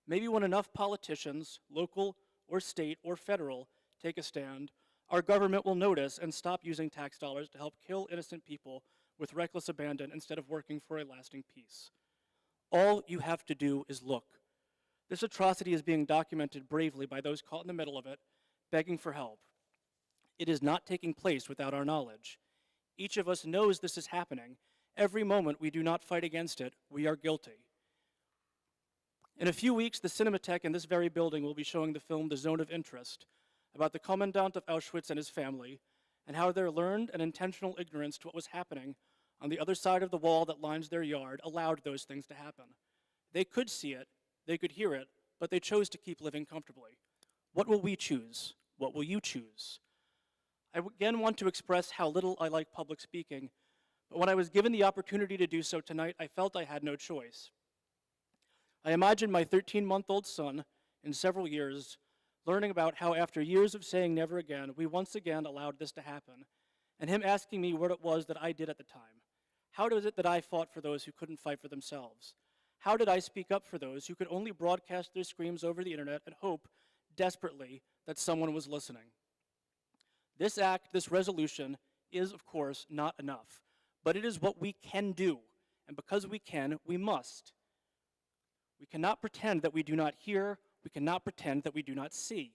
Maybe when enough politicians, local or state or federal, take a stand, our government will notice and stop using tax dollars to help kill innocent people with reckless abandon instead of working for a lasting peace. All you have to do is look. This atrocity is being documented bravely by those caught in the middle of it, begging for help. It is not taking place without our knowledge. Each of us knows this is happening. Every moment we do not fight against it, we are guilty. In a few weeks, the Cinematheque in this very building will be showing the film The Zone of Interest, about the commandant of Auschwitz and his family, and how their learned and intentional ignorance to what was happening on the other side of the wall that lines their yard allowed those things to happen. They could see it, they could hear it, but they chose to keep living comfortably. What will we choose? What will you choose? I again want to express how little I like public speaking, but when I was given the opportunity to do so tonight, I felt I had no choice. I imagined my 13-month-old son in several years, learning about how after years of saying never again, we once again allowed this to happen, and him asking me what it was that I did at the time. How was it that I fought for those who couldn't fight for themselves? How did I speak up for those who could only broadcast their screams over the internet and hope desperately that someone was listening? This act, this resolution, is, of course, not enough, but it is what we can do, and because we can, we must. We cannot pretend that we do not hear, we cannot pretend that we do not see.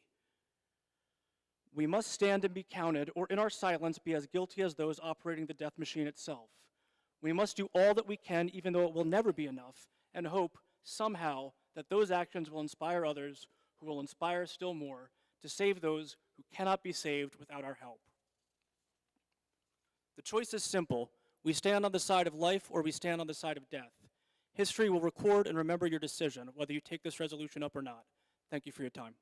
We must stand and be counted, or in our silence be as guilty as those operating the death machine itself. We must do all that we can, even though it will never be enough, and hope somehow that those actions will inspire others who will inspire still more to save those who cannot be saved without our help. The choice is simple. We stand on the side of life or we stand on the side of death. History will record and remember your decision, whether you take this resolution up or not. Thank you for your time.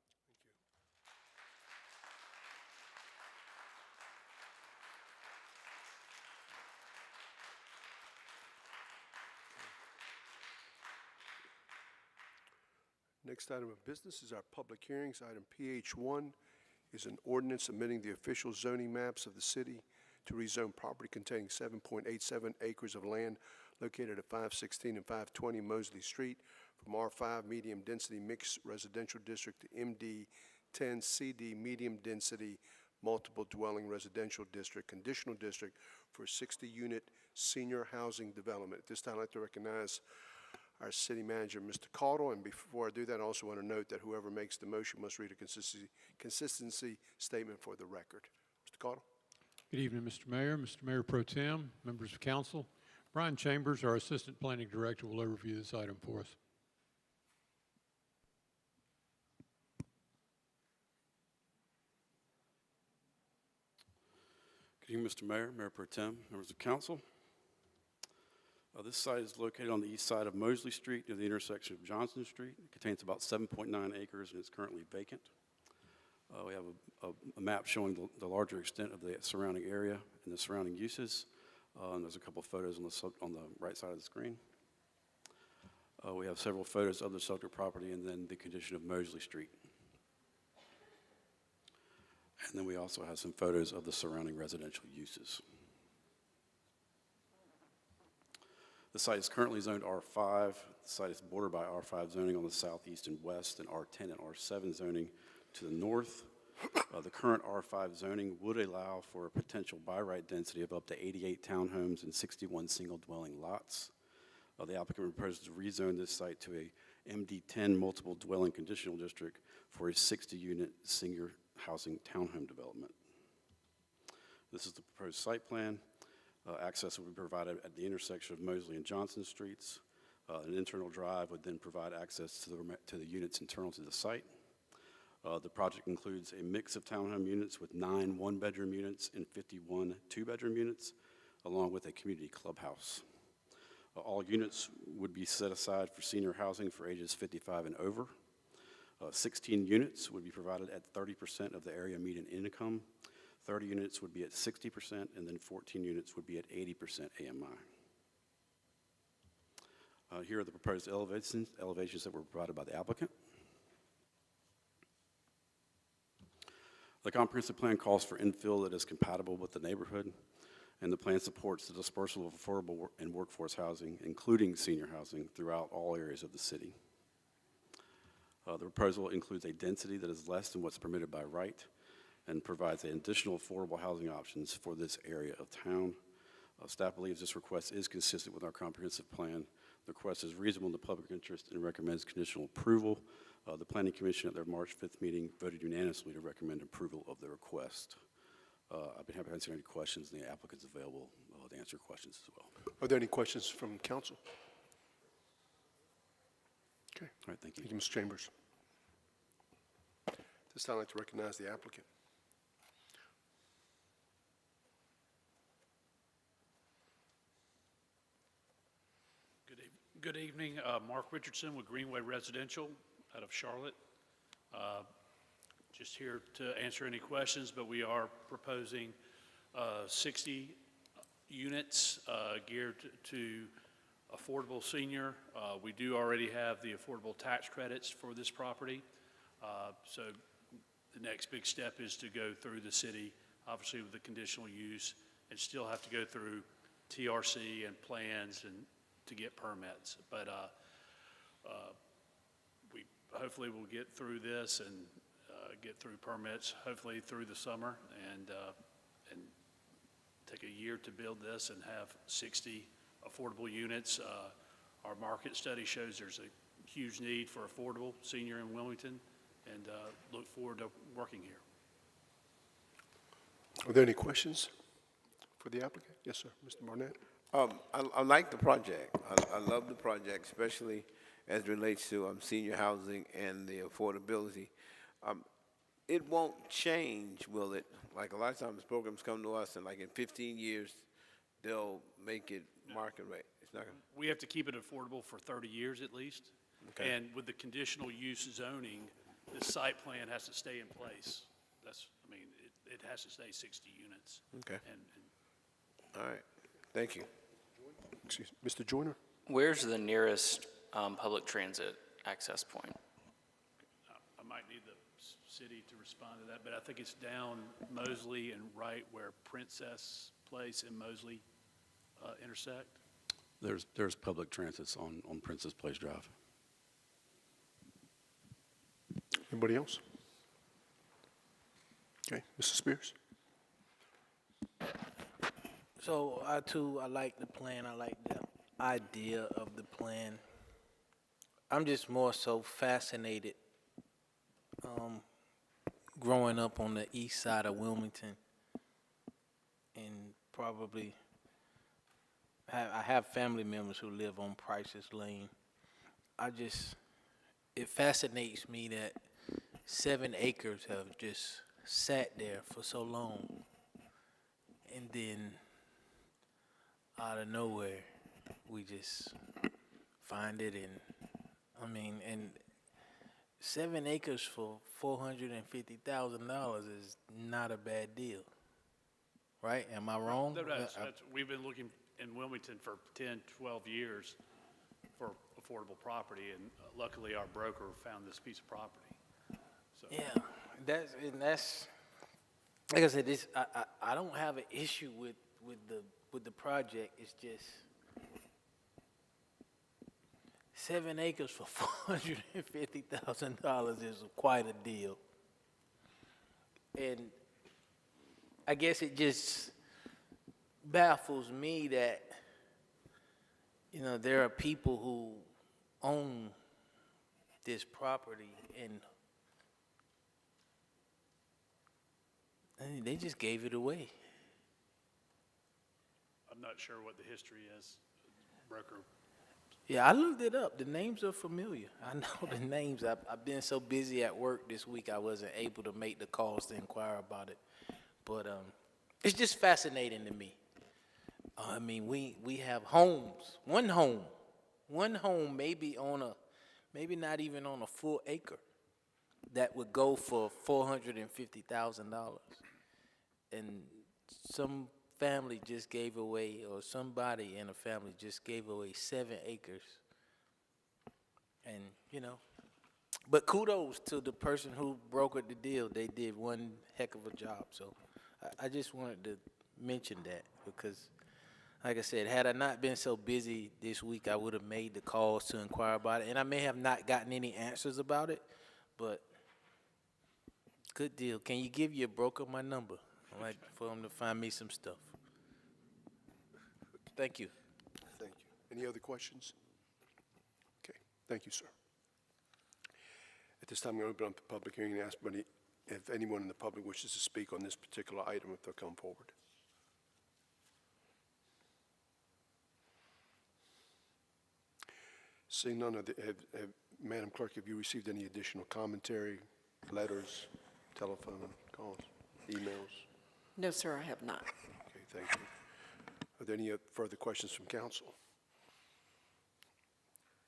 Next item of business is our public hearings. Item PH1 is an ordinance amending the official zoning maps of the city to rezone property containing 7.87 acres of land located at 516 and 520 Mosley Street from R5 Medium Density Mixed Residential District to MD10 CD Medium Density Multiple Dwelling Residential District, Conditional District for a 60-unit senior housing development. At this time, I'd like to recognize our city manager, Mr. Caudle, and before I do that, I also want to note that whoever makes the motion must read a consistency statement for the record. Mr. Caudle. Good evening, Mr. Mayor, Mr. Mayor Pro Tem, members of council. Brian Chambers, our Assistant Planning Director, will overview this item for us. Good evening, Mr. Mayor, Mayor Pro Tem, members of council. This site is located on the east side of Mosley Street near the intersection of Johnson Street. It contains about 7.9 acres and is currently vacant. We have a map showing the larger extent of the surrounding area and the surrounding uses. And there's a couple of photos on the right side of the screen. We have several photos of the subject property and then the condition of Mosley Street. And then we also have some photos of the surrounding residential uses. The site is currently zoned R5. The site is bordered by R5 zoning on the southeast and west and R10 and R7 zoning to the north. The current R5 zoning would allow for a potential by right density of up to 88 townhomes and 61 single dwelling lots. The applicant proposes to rezone this site to a MD10 multiple dwelling conditional district for a 60-unit senior housing townhome development. This is the proposed site plan. Access will be provided at the intersection of Mosley and Johnson Streets. An internal drive would then provide access to the units internal to the site. The project includes a mix of townhome units with 9 one-bedroom units and 51 two-bedroom units, along with a community clubhouse. All units would be set aside for senior housing for ages 55 and over. 16 units would be provided at 30% of the area median income. 30 units would be at 60%, and then 14 units would be at 80% AMI. Here are the proposed elevations that were provided by the applicant. The comprehensive plan calls for infill that is compatible with the neighborhood, and the plan supports the dispersal of affordable and workforce housing, including senior housing, throughout all areas of the city. The proposal includes a density that is less than what's permitted by right and provides additional affordable housing options for this area of town. Staff believes this request is consistent with our comprehensive plan. The request is reasonable in the public interest and recommends conditional approval. The Planning Commission at their March 5th meeting voted unanimously to recommend approval of the request. I'd be happy to answer any questions, and the applicant's available to answer questions as well. Are there any questions from council? Okay. All right, thank you. Thank you, Mr. Chambers. At this time, I'd like to recognize the applicant. Good evening, Mark Richardson with Greenway Residential out of Charlotte. Just here to answer any questions, but we are proposing 60 units geared to affordable senior. We do already have the affordable tax credits for this property. So the next big step is to go through the city, obviously with the conditional use, and still have to go through TRC and plans and to get permits. But we hopefully will get through this and get through permits, hopefully through the summer, and take a year to build this and have 60 affordable units. Our market study shows there's a huge need for affordable senior in Wilmington, and look forward to working here. Are there any questions for the applicant? Yes, sir. Mr. Barnett? I like the project. I love the project, especially as it relates to senior housing and the affordability. It won't change, will it? Like a lot of times programs come to us and like in 15 years, they'll make it market rate. It's not gonna. We have to keep it affordable for 30 years at least. Okay. And with the conditional use zoning, the site plan has to stay in place. That's, I mean, it has to stay 60 units. Okay. And All right. Thank you. Excuse me, Mr. Joyner? Where's the nearest public transit access point? I might need the city to respond to that, but I think it's down Mosley and right where Princess Place and Mosley intersect. There's public transits on Princess Place Drive. Anybody else? Okay, Mr. Spears? So I like the plan. I like the idea of the plan. I'm just more so fascinated growing up on the east side of Wilmington, and probably I have family members who live on Price's Lane. It fascinates me that 7 acres have just sat there for so long, and then out of nowhere, we just find it, and 7 acres for $450,000 is not a bad deal, right? Am I wrong? We've been looking in Wilmington for 10, 12 years for affordable property, and luckily our broker found this piece of property. So. Yeah, that's like I said. I don't have an issue with the project. It's just 7 acres for $450,000 is quite a deal, and I guess it just baffles me that there are people who own this property and they just gave it away. I'm not sure what the history is, broker. Yeah, I looked it up. The names are familiar. I know the names. I've been so busy at work this week I wasn't able to make the calls to inquire about it. But it's just fascinating to me. I mean, we have homes, one home, maybe not even on a full acre, that would go for $450,000. And some family just gave away, or somebody in a family just gave away 7 acres. And, but kudos to the person who brokered the deal. They did one heck of a job. So I just wanted to mention that because, like I said, had I not been so busy this week, I would have made the calls to inquire about it. And I may have not gotten any answers about it, but good deal. Can you give your broker my number? I'd like for him to find me some stuff. Thank you. Thank you. Any other questions? Okay, thank you, sir. At this time, I'm going to open up the public hearing and ask if anyone in the public wishes to speak on this particular item, if they'll come forward. Seeing none, Madam Clerk, have you received any additional commentary, letters, telephone calls, emails? No, sir, I have not. Okay, thank you. Are there any further questions from council?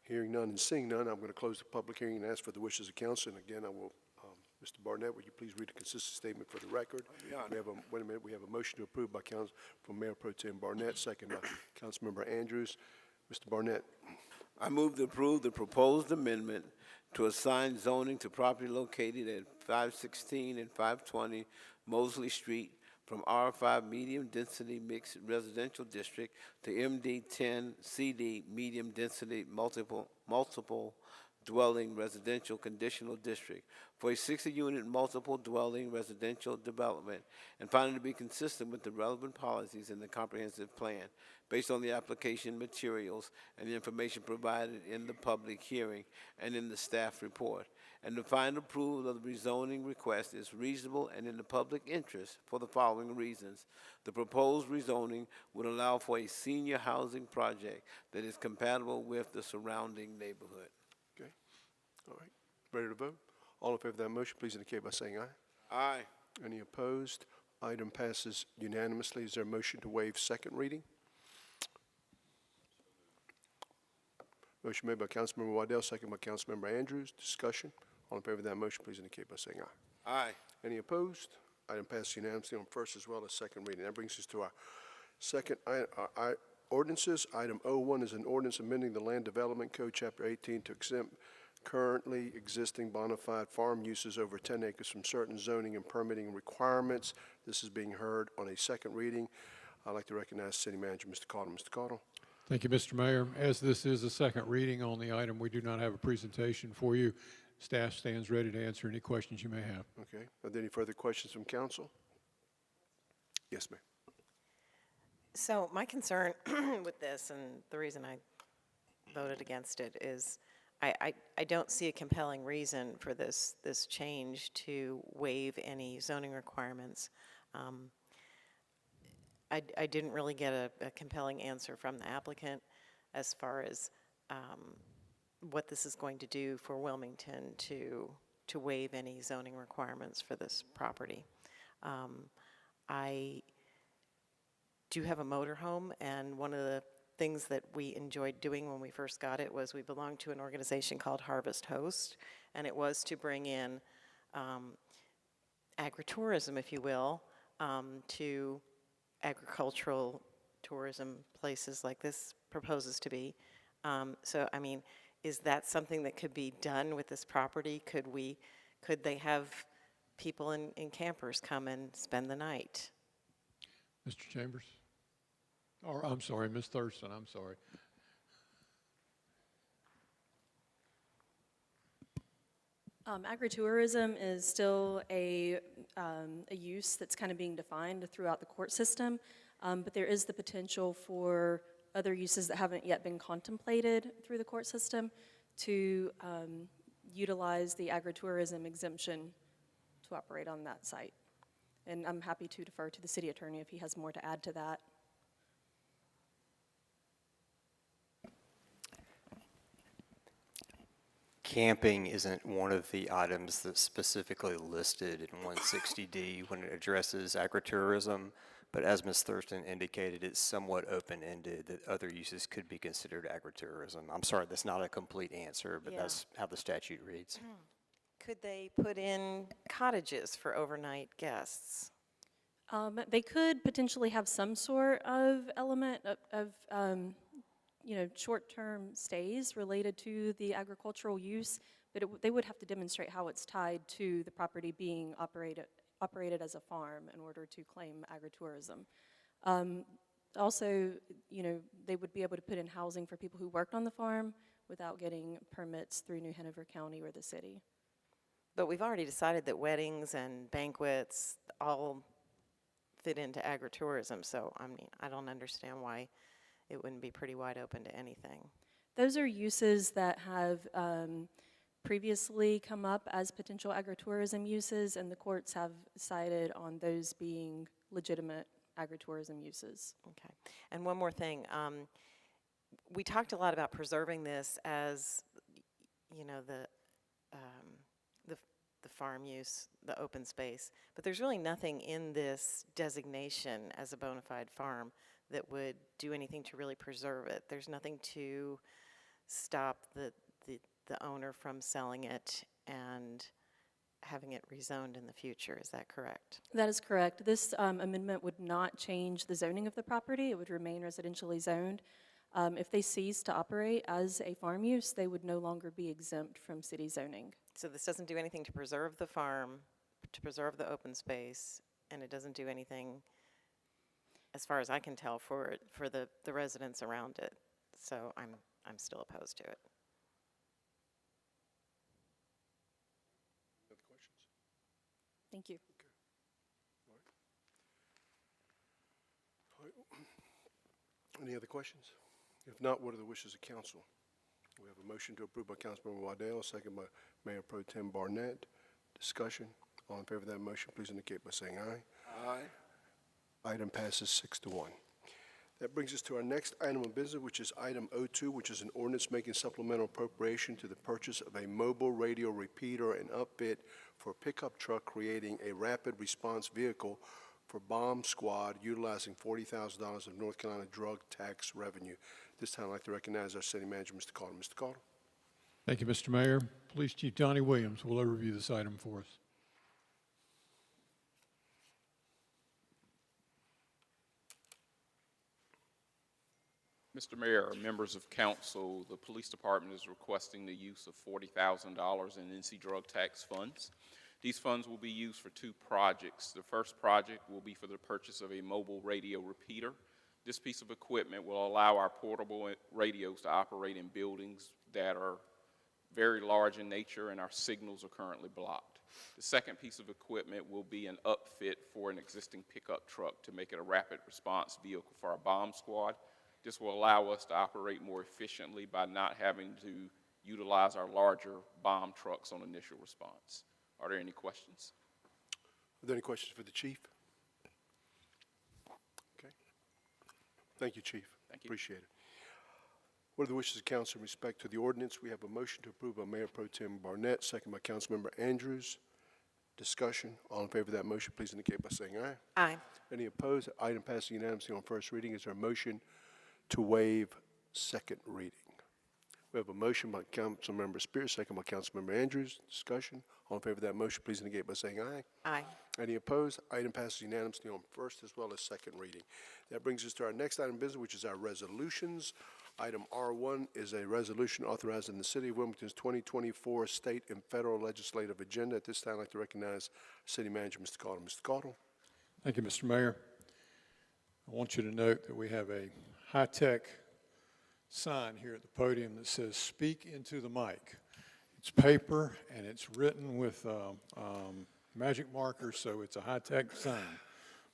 Hearing none and seeing none, I'm going to close the public hearing and ask for the wishes of council. And again, I will, Mr. Barnett, would you please read a consistent statement for the record? Wait a minute, we have a motion to approve by from Mayor Pro Tem Barnett, second by Councilmember Andrews. Mr. Barnett. I move to approve the proposed amendment to assign zoning to property located at 516 and 520 Mosley Street from R5 Medium Density Mixed Residential District to MD10 CD Medium Density Multiple Dwelling Residential Conditional District for a 60-unit multiple dwelling residential development, and finding to be consistent with the relevant policies in the comprehensive plan based on the application materials and the information provided in the public hearing and in the staff report. And the final approval of the rezoning request is reasonable and in the public interest for the following reasons. The proposed rezoning would allow for a senior housing project that is compatible with the surrounding neighborhood. Okay, all right, ready to vote? All in favor of that motion, please indicate by saying aye. Aye. Any opposed? Item passes unanimously. Is there a motion to waive second reading? Motion made by Councilmember Waddell, second by Councilmember Andrews. Discussion. All in favor of that motion, please indicate by saying aye. Aye. Any opposed? Item passes unanimously on first as well as second reading. That brings us to our second ordinances. Item 01 is an ordinance amending the Land Development Code, Chapter 18, to exempt currently existing bona fide farm uses over 10 acres from certain zoning and permitting requirements. This is being heard on a second reading. I'd like to recognize City Manager Mr. Cottle. Mr. Cottle. Thank you, Mr. Mayor. As this is a second reading on the item, we do not have a presentation for you. Staff stands ready to answer any questions you may have. Okay. Are there any further questions from council? Yes, ma'am. So my concern with this, and the reason I voted against it, is I don't see a compelling reason for this change to waive any zoning requirements. I didn't really get a compelling answer from the applicant as far as what this is going to do for Wilmington to waive any zoning requirements for this property. I do have a motorhome, and one of the things that we enjoyed doing when we first got it was we belonged to an organization called Harvest Host, and it was to bring in agritourism, if you will, to agricultural tourism places like this proposes to be. So, I mean, is that something that could be done with this property? Could they have people in campers come and spend the night? Mr. Chambers? Or, I'm sorry, Ms. Thurston, I'm sorry. Agritourism is still a use that's kind of being defined throughout the court system, but there is the potential for other uses that haven't yet been contemplated through the court system to utilize the agritourism exemption to operate on that site. And I'm happy to defer to the city attorney if he has more to add to that. Camping isn't one of the items that's specifically listed in 160D when it addresses agritourism, but as Ms. Thurston indicated, it's somewhat open-ended that other uses could be considered agritourism. I'm sorry, that's not a complete answer, but Yeah. that's how the statute reads. Could they put in cottages for overnight guests? They could potentially have some sort of element of short-term stays related to the agricultural use, but they would have to demonstrate how it's tied to the property being operated as a farm in order to claim agritourism. Also, they would be able to put in housing for people who worked on the farm without getting permits through New Hanover County or the city. But we've already decided that weddings and banquets all fit into agritourism, so I mean, I don't understand why it wouldn't be pretty wide open to anything. Those are uses that have previously come up as potential agritourism uses, and the courts have decided on those being legitimate agritourism uses. Okay. And one more thing. We talked a lot about preserving this as, the farm use, the open space, but there's really nothing in this designation as a bona fide farm that would do anything to really preserve it. There's nothing to stop the owner from selling it and having it rezoned in the future. Is that correct? That is correct. This amendment would not change the zoning of the property. It would remain residentially zoned. If they cease to operate as a farm use, they would no longer be exempt from city zoning. So this doesn't do anything to preserve the farm, to preserve the open space, and it doesn't do anything, as far as I can tell, for the residents around it. So I'm still opposed to it. Other questions? Thank you. All right. Any other questions? If not, what are the wishes of council? We have a motion to approve by Councilmember Waddell, second by Mayor Pro Tem Barnett. Discussion. All in favor of that motion, please indicate by saying aye. Aye. Item passes 6-1. That brings us to our next item of business, which is item 02, which is an ordinance making supplemental appropriation to the purchase of a mobile radio repeater and upfit for a pickup truck, creating a rapid response vehicle for bomb squad utilizing $40,000 of North Carolina drug tax revenue. This time I'd like to recognize our city manager, Mr. Carter. Mr. Carter. Thank you, Mr. Mayor. Police Chief Donnie Williams will overview this item for us. Mr. Mayor, members of council, the police department is requesting the use of $40,000 in NC drug tax funds. These funds will be used for two projects. The first project will be for the purchase of a mobile radio repeater. This piece of equipment will allow our portable radios to operate in buildings that are very large in nature and our signals are currently blocked. The second piece of equipment will be an upfit for an existing pickup truck to make it a rapid response vehicle for our bomb squad. This will allow us to operate more efficiently by not having to utilize our larger bomb trucks on initial response. Are there any questions? Are there any questions for the chief? Okay. Thank you, Chief. Thank you. Appreciate it. What are the wishes of council in respect to the ordinance? We have a motion to approve by Mayor Pro Tem Barnett, second by Councilmember Andrews. Discussion. All in favor of that motion, please indicate by saying aye. Aye. Any opposed? Item passing unanimously on first reading. Is there a motion to waive second reading? We have a motion by Councilmember Spears, second by Councilmember Andrews. Discussion. All in favor of that motion, please indicate by saying aye. Aye. Any opposed? Item passes unanimously on first as well as second reading. That brings us to our next item of business, which is our resolutions. Item R1 is a resolution authorizing the City of Wilmington's 2024 state and federal legislative agenda. At this time, I'd like to recognize City Manager, Mr. Caudle. Mr. Caudle. Thank you, Mr. Mayor. I want you to note that we have a high-tech sign here at the podium that says, "Speak into the mic." It's paper, and it's written with magic markers, so it's a high-tech sign.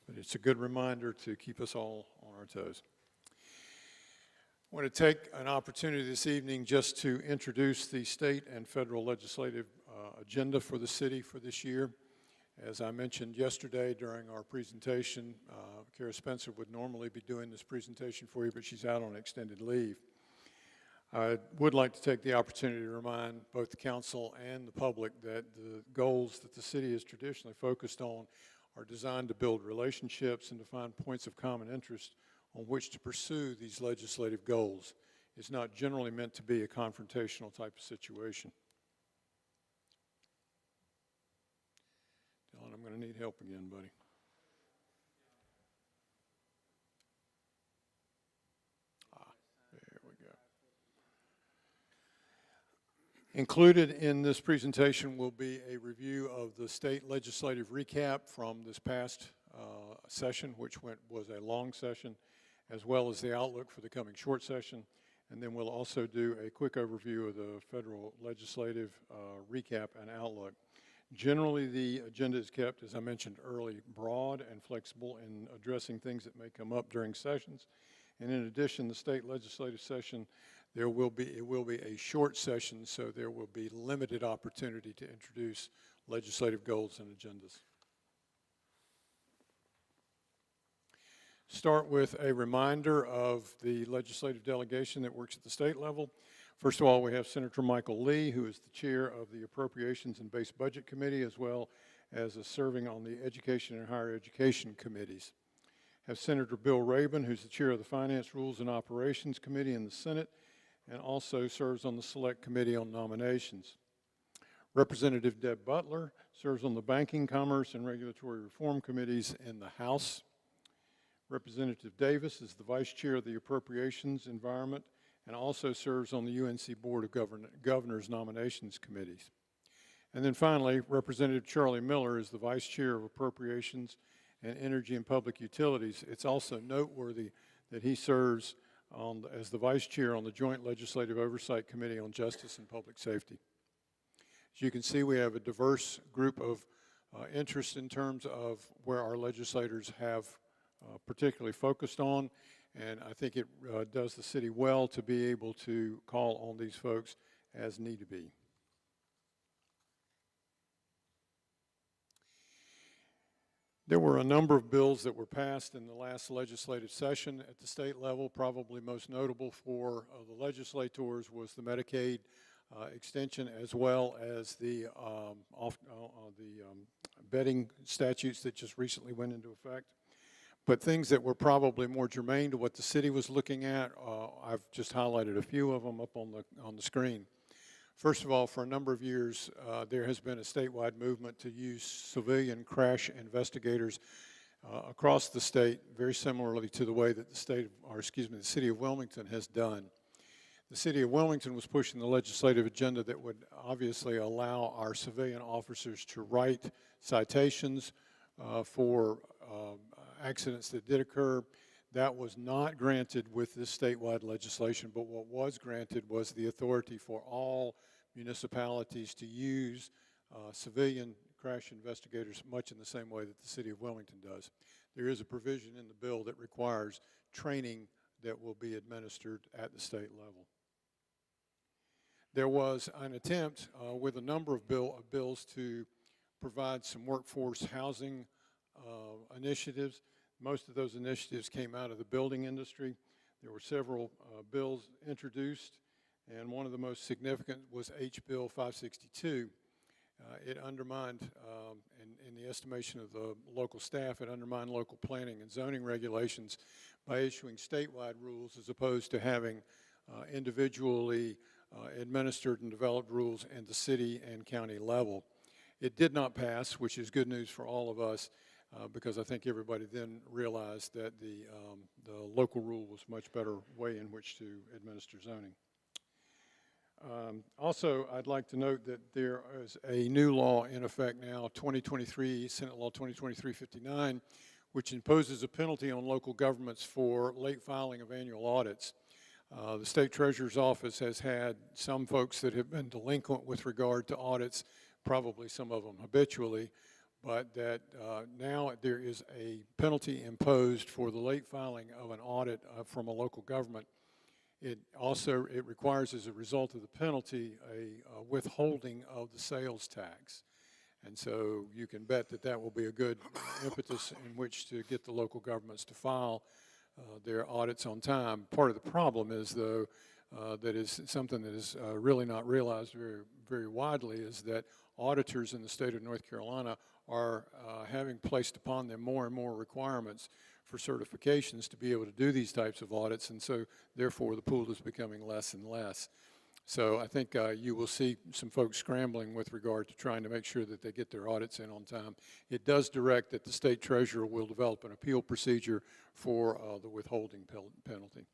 But it's a good reminder to keep us all on our toes. I want to take an opportunity this evening just to introduce the state and federal legislative agenda for the city for this year. As I mentioned yesterday during our presentation, Kara Spencer would normally be doing this presentation for you, but she's out on extended leave. I would like to take the opportunity to remind both the council and the public that the goals that the city has traditionally focused on are designed to build relationships and to find points of common interest on which to pursue these legislative goals. It's not generally meant to be a confrontational type of situation. Dylan, I'm going to need help again, buddy. There we go. Included in this presentation will be a review of the state legislative recap from this past session, which was a long session, as well as the outlook for the coming short session. And then we'll also do a quick overview of the federal legislative recap and outlook. Generally, the agenda is kept, as I mentioned early, broad and flexible in addressing things that may come up during sessions. And in addition, the state legislative session, it will be a short session, so there will be limited opportunity to introduce legislative goals and agendas. Start with a reminder of the legislative delegation that works at the state level. First of all, we have Senator Michael Lee, who is the chair of the Appropriations and Base Budget Committee, as well as serving on the Education and Higher Education Committees. Have Senator Bill Rabon, who's the chair of the Finance, Rules, and Operations Committee in the Senate, and also serves on the Select Committee on Nominations. Representative Deb Butler serves on the Banking, Commerce, and Regulatory Reform Committees in the House. Representative Davis is the Vice Chair of the Appropriations, Environment, and also serves on the UNC Board of Governors Nominations Committees. And then finally, Representative Charlie Miller is the Vice Chair of Appropriations and Energy and Public Utilities. It's also noteworthy that he serves as the Vice Chair on the Joint Legislative Oversight Committee on Justice and Public Safety. As you can see, we have a diverse group of interests in terms of where our legislators have particularly focused on, and I think it does the city well to be able to call on these folks as need to be. There were a number of bills that were passed in the last legislative session at the state level. Probably most notable for the legislators was the Medicaid extension, as well as the betting statutes that just recently went into effect. But things that were probably more germane to what the city was looking at, I've just highlighted a few of them up on the screen. First of all, for a number of years, there has been a statewide movement to use civilian crash investigators across the state, very similarly to the way that the city of Wilmington has done. The city of Wilmington was pushing the legislative agenda that would obviously allow our civilian officers to write citations for accidents that did occur. That was not granted with this statewide legislation, but what was granted was the authority for all municipalities to use civilian crash investigators much in the same way that the city of Wilmington does. There is a provision in the bill that requires training that will be administered at the state level. There was an attempt with a number of bills to provide some workforce housing initiatives. Most of those initiatives came out of the building industry. There were several bills introduced, and one of the most significant was H. Bill 562. It undermined, in the estimation of the local staff, it undermined local planning and zoning regulations by issuing statewide rules as opposed to having individually administered and developed rules at the city and county level. It did not pass, which is good news for all of us, because I think everybody then realized that the local rule was a much better way in which to administer zoning. Also, I'd like to note that there is a new law in effect now, Senate Law 2023-59, which imposes a penalty on local governments for late filing of annual audits. The State Treasurer's Office has had some folks that have been delinquent with regard to audits, probably some of them habitually, but that now there is a penalty imposed for the late filing of an audit from a local government. It requires, as a result of the penalty, a withholding of the sales tax. And so you can bet that that will be a good impetus in which to get the local governments to file their audits on time. Part of the problem is, though, that is something that is really not realized very widely, is that auditors in the state of North Carolina are having placed upon them more and more requirements for certifications to be able to do these types of audits, and so therefore the pool is becoming less and less. So I think you will see some folks scrambling with regard to trying to make sure that they get their audits in on time. It does direct that the state treasurer will develop an appeal procedure for the withholding penalty.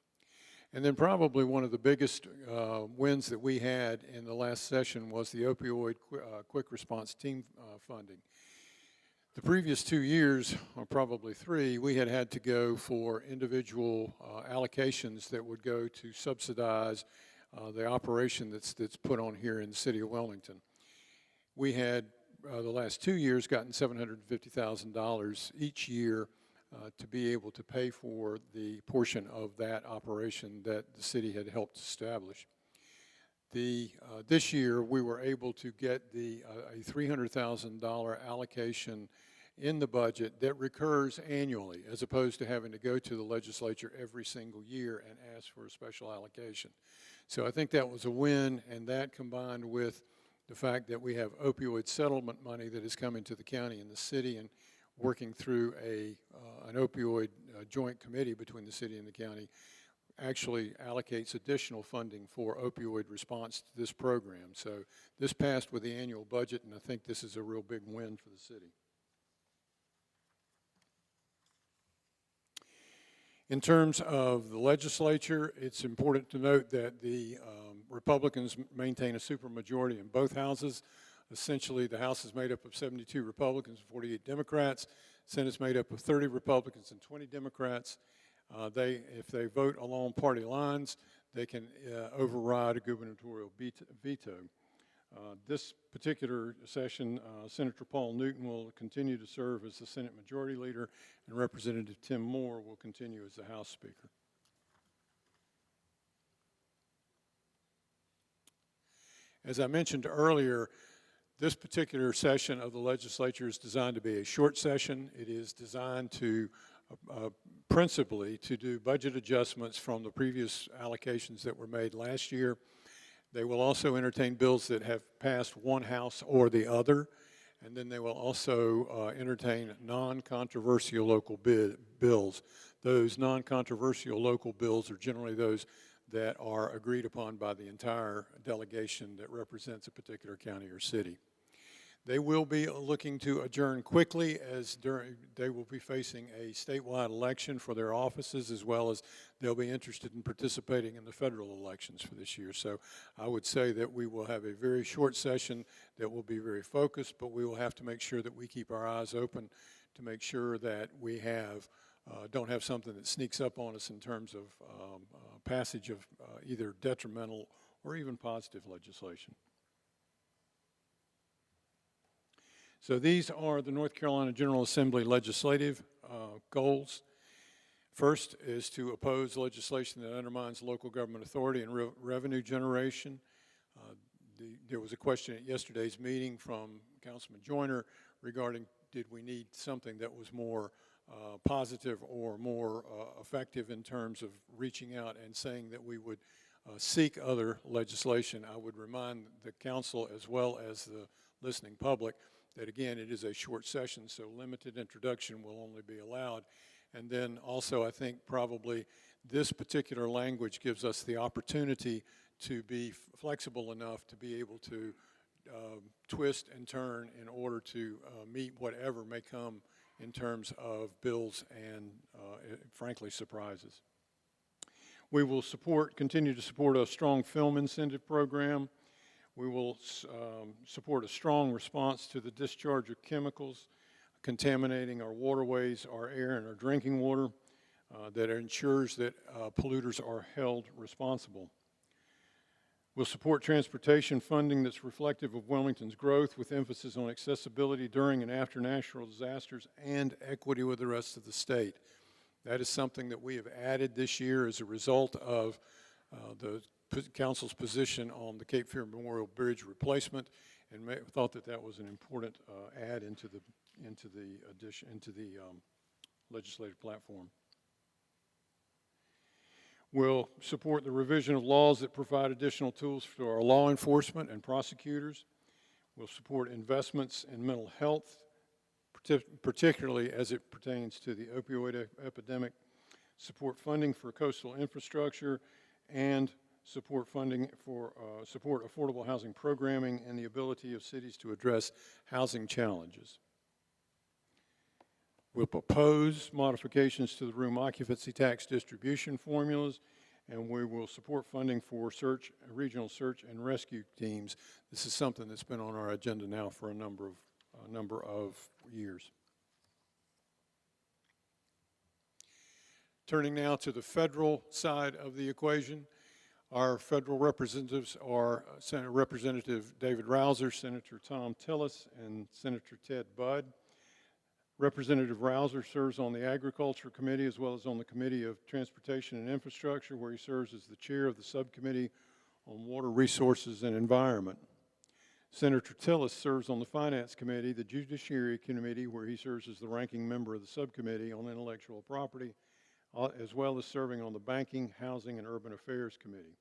And then probably one of the biggest wins that we had in the last session was the opioid quick response team funding. The previous 2 years, or probably 3, we had to go for individual allocations that would go to subsidize the operation that's put on here in the city of Wilmington. We had, the last 2 years, gotten $750,000 each year to be able to pay for the portion of that operation that the city had helped establish. This year, we were able to get a $300,000 allocation in the budget that recurs annually, as opposed to having to go to the legislature every single year and ask for a special allocation. So I think that was a win, and that combined with the fact that we have opioid settlement money that is coming to the county and the city, and working through an opioid joint committee between the city and the county, actually allocates additional funding for opioid response to this program. So this passed with the annual budget, and I think this is a real big win for the city. In terms of the legislature, it's important to note that the Republicans maintain a supermajority in both houses. Essentially, the House is made up of 72 Republicans and 48 Democrats. Senate's made up of 30 Republicans and 20 Democrats. If they vote along party lines, they can override a gubernatorial veto. This particular session, Senator Paul Newton will continue to serve as the Senate Majority Leader, and Representative Tim Moore will continue as the House Speaker. As I mentioned earlier, this particular session of the legislature is designed to be a short session. It is designed to principally to do budget adjustments from the previous allocations that were made last year. They will also entertain bills that have passed one house or the other, and then they will also entertain non-controversial local bills. Those non-controversial local bills are generally those that are agreed upon by the entire delegation that represents a particular county or city. They will be looking to adjourn quickly as they will be facing a statewide election for their offices, as well as they'll be interested in participating in the federal elections for this year. So I would say that we will have a very short session that will be very focused, but we will have to make sure that we keep our eyes open to make sure that we don't have something that sneaks up on us in terms of passage of either detrimental or even positive legislation. So these are the North Carolina General Assembly legislative goals. First is to oppose legislation that undermines local government authority and revenue generation. There was a question at yesterday's meeting from Councilman Joyner regarding did we need something that was more positive or more effective in terms of reaching out and saying that we would seek other legislation. I would remind the council as well as the listening public that again, it is a short session, so limited introduction will only be allowed. And then also, I think probably this particular language gives us the opportunity to be flexible enough to be able to twist and turn in order to meet whatever may come in terms of bills and, frankly, surprises. We will continue to support a strong film incentive program. We will support a strong response to the discharge of chemicals contaminating our waterways, our air, and our drinking water that ensures that polluters are held responsible. We'll support transportation funding that's reflective of Wilmington's growth with emphasis on accessibility during and after natural disasters and equity with the rest of the state. That is something that we have added this year as a result of the Council's position on the Cape Fear Memorial Bridge replacement, and thought that that was an important add into the legislative platform. We'll support the revision of laws that provide additional tools for our law enforcement and prosecutors. We'll support investments in mental health, particularly as it pertains to the opioid epidemic, support funding for coastal infrastructure, and support funding for support affordable housing programming and the ability of cities to address housing challenges. We'll propose modifications to the room occupancy tax distribution formulas, and we will support funding for regional search and rescue teams. This is something that's been on our agenda now for a number of years. Turning now to the federal side of the equation, our federal representatives are Senator Representative David Rouser, Senator Tom Tillis, and Senator Ted Budd. Representative Rouser serves on the Agriculture Committee as well as on the Committee of Transportation and Infrastructure, where he serves as the chair of the Subcommittee on Water Resources and Environment. Senator Tillis serves on the Finance Committee, the Judiciary Committee, where he serves as the ranking member of the Subcommittee on Intellectual Property, as well as serving on the Banking, Housing, and Urban Affairs Committee.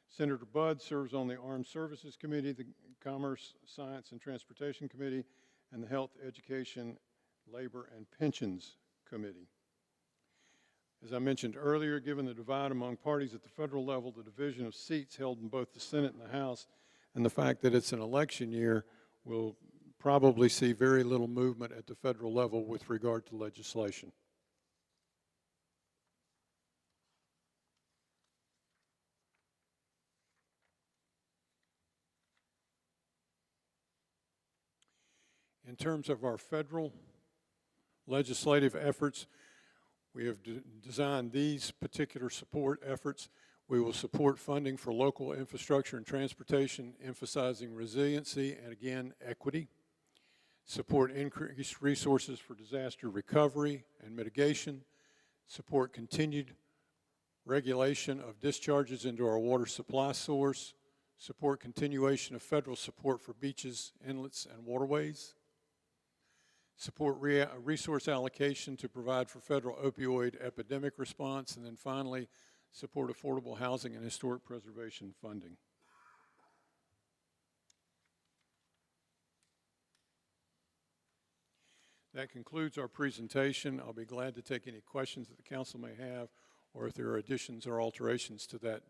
Senator Budd serves on the Armed Services Committee, the Commerce, Science, and Transportation Committee, and the Health, Education, Labor, and Pensions Committee. As I mentioned earlier, given the divide among parties at the federal level, the division of seats held in both the Senate and the House, and the fact that it's an election year, will probably see very little movement at the federal level with regard to legislation. In terms of our federal legislative efforts, we have designed these particular support efforts. We will support funding for local infrastructure and transportation, emphasizing resiliency and, again, equity. Support increased resources for disaster recovery and mitigation. Support continued regulation of discharges into our water supply source. Support continuation of federal support for beaches, inlets, and waterways. Support resource allocation to provide for federal opioid epidemic response. And then finally, support affordable housing and historic preservation funding. That concludes our presentation. I'll be glad to take any questions that the council may have, or if there are additions or alterations to that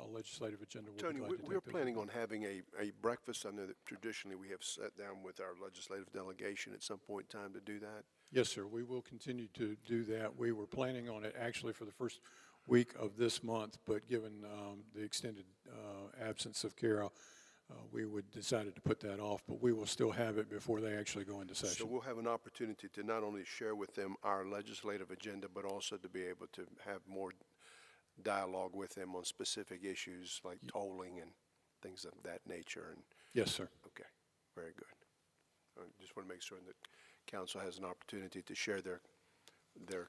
legislative agenda. We'll Tony, be glad to take we're those. planning on having a breakfast. I know that traditionally we have sat down with our legislative delegation at some point in time to do that. Yes, sir. We will continue to do that. We were planning on it actually for the first week of this month, but given the extended absence of Carol, we would decided to put that off, but we will still have it before they actually go into So session. we'll have an opportunity to not only share with them our legislative agenda, but also to be able to have more dialogue with them on specific issues like tolling and things of that nature. And Yes, sir. okay, very good. I just want to make sure that council has an opportunity to share their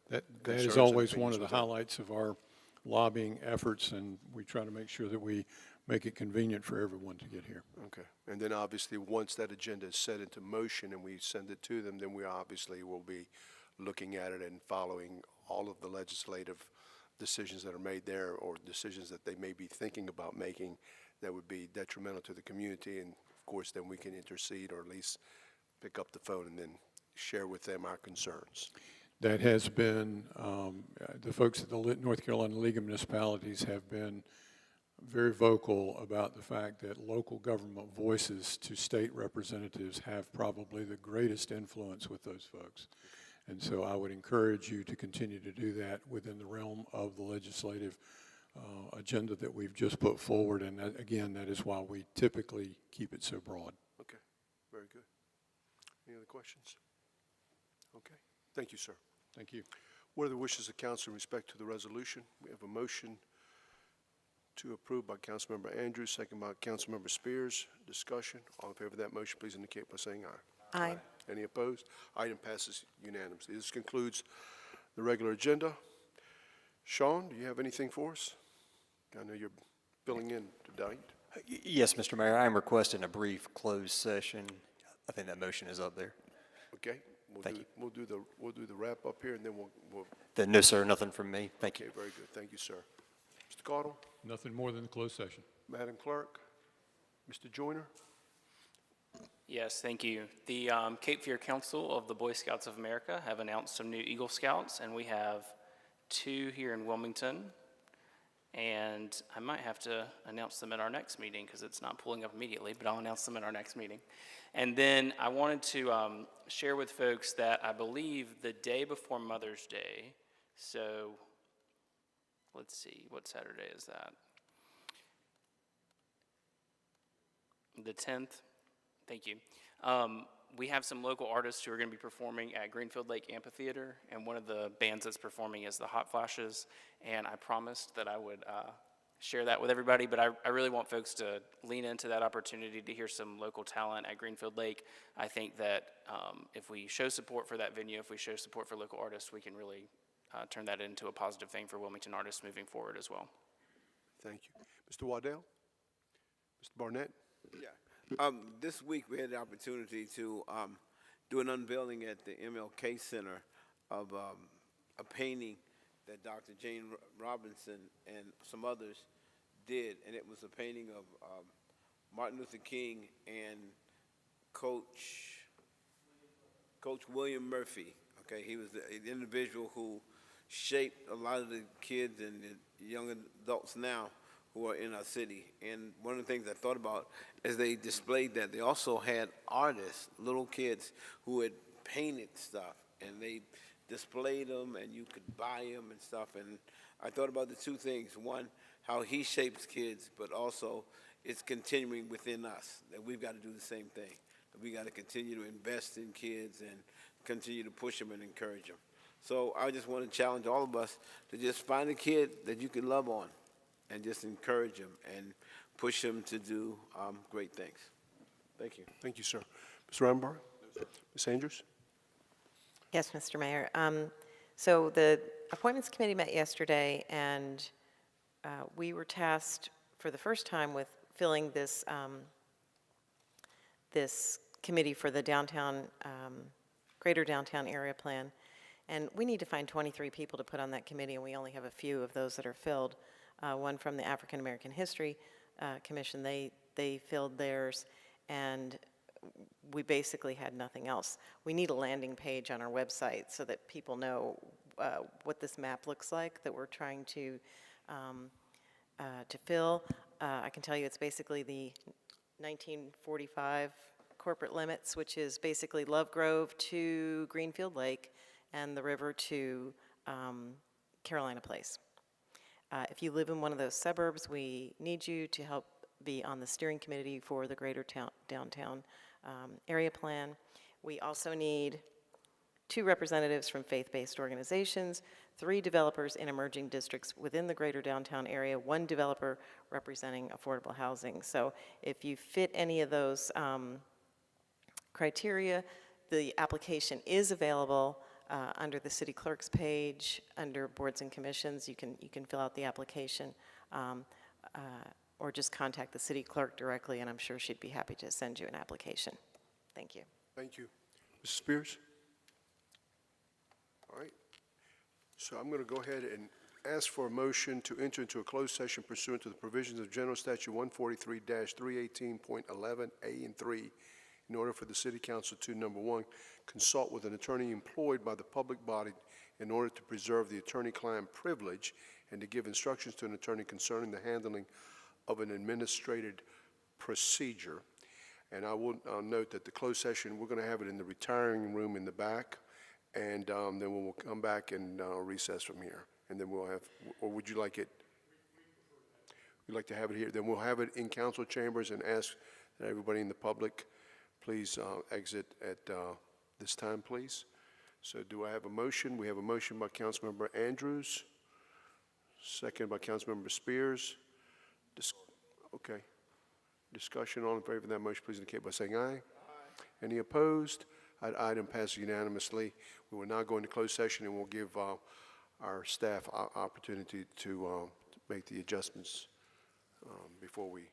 That concerns is and always one opinions of the with them. highlights of our lobbying efforts, and we try to make sure that we make it convenient for everyone to get here. Okay, and then obviously, once that agenda is set into motion and we send it to them, then we obviously will be looking at it and following all of the legislative decisions that are made there, or decisions that they may be thinking about making that would be detrimental to the community. And of course, then we can intercede, or at least pick up the phone and then share with them our concerns. That has been, the folks at the North Carolina League of Municipalities have been very vocal about the fact that local government voices to state representatives have probably the greatest influence with those folks. And so I would encourage you to continue to do that within the realm of the legislative agenda that we've just put forward. And that, again, that is why we typically keep it so broad. Okay, very good. Any other questions? Okay, thank you, sir. Thank you. What are the wishes of council in respect to the resolution? We have a motion to approve by Councilmember Andrews, second by Councilmember Spears. Discussion. All in favor of that motion, please indicate by saying aye. Aye. Any opposed? Item passes unanimously. This concludes the regular agenda. Sean, do you have anything for us? I know you're filling in tonight. Yes, Mr. Mayor, I am requesting a brief closed session. I think that motion is up there. Okay. Thank you. We'll do the wrap up here, and then we'll. No, sir, nothing from me. Thank you. Okay, very good. Thank you, sir. Mr. Caudle? Nothing more than the closed session. Madam Clerk? Mr. Joyner? Yes, thank you. The Cape Fear Council of the Boy Scouts of America have announced some new Eagle Scouts, and we have 2 here in Wilmington. And I might have to announce them at our next meeting because it's not pulling up immediately, but I'll announce them at our next meeting. And then I wanted to share with folks that I believe the day before Mother's Day, so let's see, what Saturday is that? The 10th? Thank you. We have some local artists who are going to be performing at Greenfield Lake Amphitheater, and one of the bands that's performing is the Hot Flashes, and I promised that I would share that with everybody, but I really want folks to lean into that opportunity to hear some local talent at Greenfield Lake. I think that if we show support for that venue, if we show support for local artists, we can really turn that into a positive thing for Wilmington artists moving forward as well. Thank you. Mr. Waddell? Mr. Barnett? Yeah. This week we had the opportunity to do an unveiling at the MLK Center of a painting that Dr. Jane Robinson and some others did, and it was a painting of Martin Luther King and Coach William Murphy. Okay, he was the individual who shaped a lot of the kids and the young adults now who are in our city. And one of the things I thought about as they displayed that, they also had artists, little kids, who had painted stuff, and they displayed them, and you could buy them and stuff. And I thought about the 2 things. One, how he shapes kids, but also it's continuing within us, that we've got to do the same thing. We got to continue to invest in kids and continue to push them and encourage them. So I just want to challenge all of us to just find a kid that you can love on and just encourage them and push them to do great things. Thank you. Thank you, sir. Ms. Rambauer? Ms. Andrews? Yes, Mr. Mayor. So the Appointments Committee met yesterday, and we were tasked for the first time with filling this, this committee for the downtown, Greater Downtown Area Plan. And we need to find 23 people to put on that committee, and we only have a few of those that are filled. One from the African American History Commission, they filled theirs, and we basically had nothing else. We need a landing page on our website so that people know what this map looks like that we're trying to fill. I can tell you it's basically the 1945 corporate limits, which is basically Love Grove to Greenfield Lake and the river to Carolina Place. If you live in one of those suburbs, we need you to help be on the steering committee for the Greater Downtown Area Plan. We also need 2 representatives from faith-based organizations, 3 developers in emerging districts within the Greater Downtown area, 1 developer representing affordable housing. So if you fit any of those criteria, the application is available under the city clerk's page, under boards and commissions. You can fill out the application or just contact the city clerk directly, and I'm sure she'd be happy to send you an application. Thank you. Thank you. Mrs. Spears? All right. So I'm going to go ahead and ask for a motion to enter into a closed session pursuant to the provisions of General Statute 143-318.11A and 3 in order for the City Council to, number 1, consult with an attorney employed by the public body in order to preserve the attorney-client privilege and to give instructions to an attorney concerning the handling of an administrative procedure. And I'll note that the closed session, we're going to have it in the retiring room in the back, and then we'll come back and recess from here. And then we'll have, or would you like it? We'd like to have it here. Then we'll have it in council chambers and ask that everybody in the public please exit at this time, please. So do I have a motion? We have a motion by Councilmember Andrews, second by Councilmember Spears. Okay. Discussion, all in favor of that motion, please indicate by saying aye. Aye. Any opposed? That item passes unanimously. We will now go into closed session, and we'll give our staff opportunity to make the adjustments before we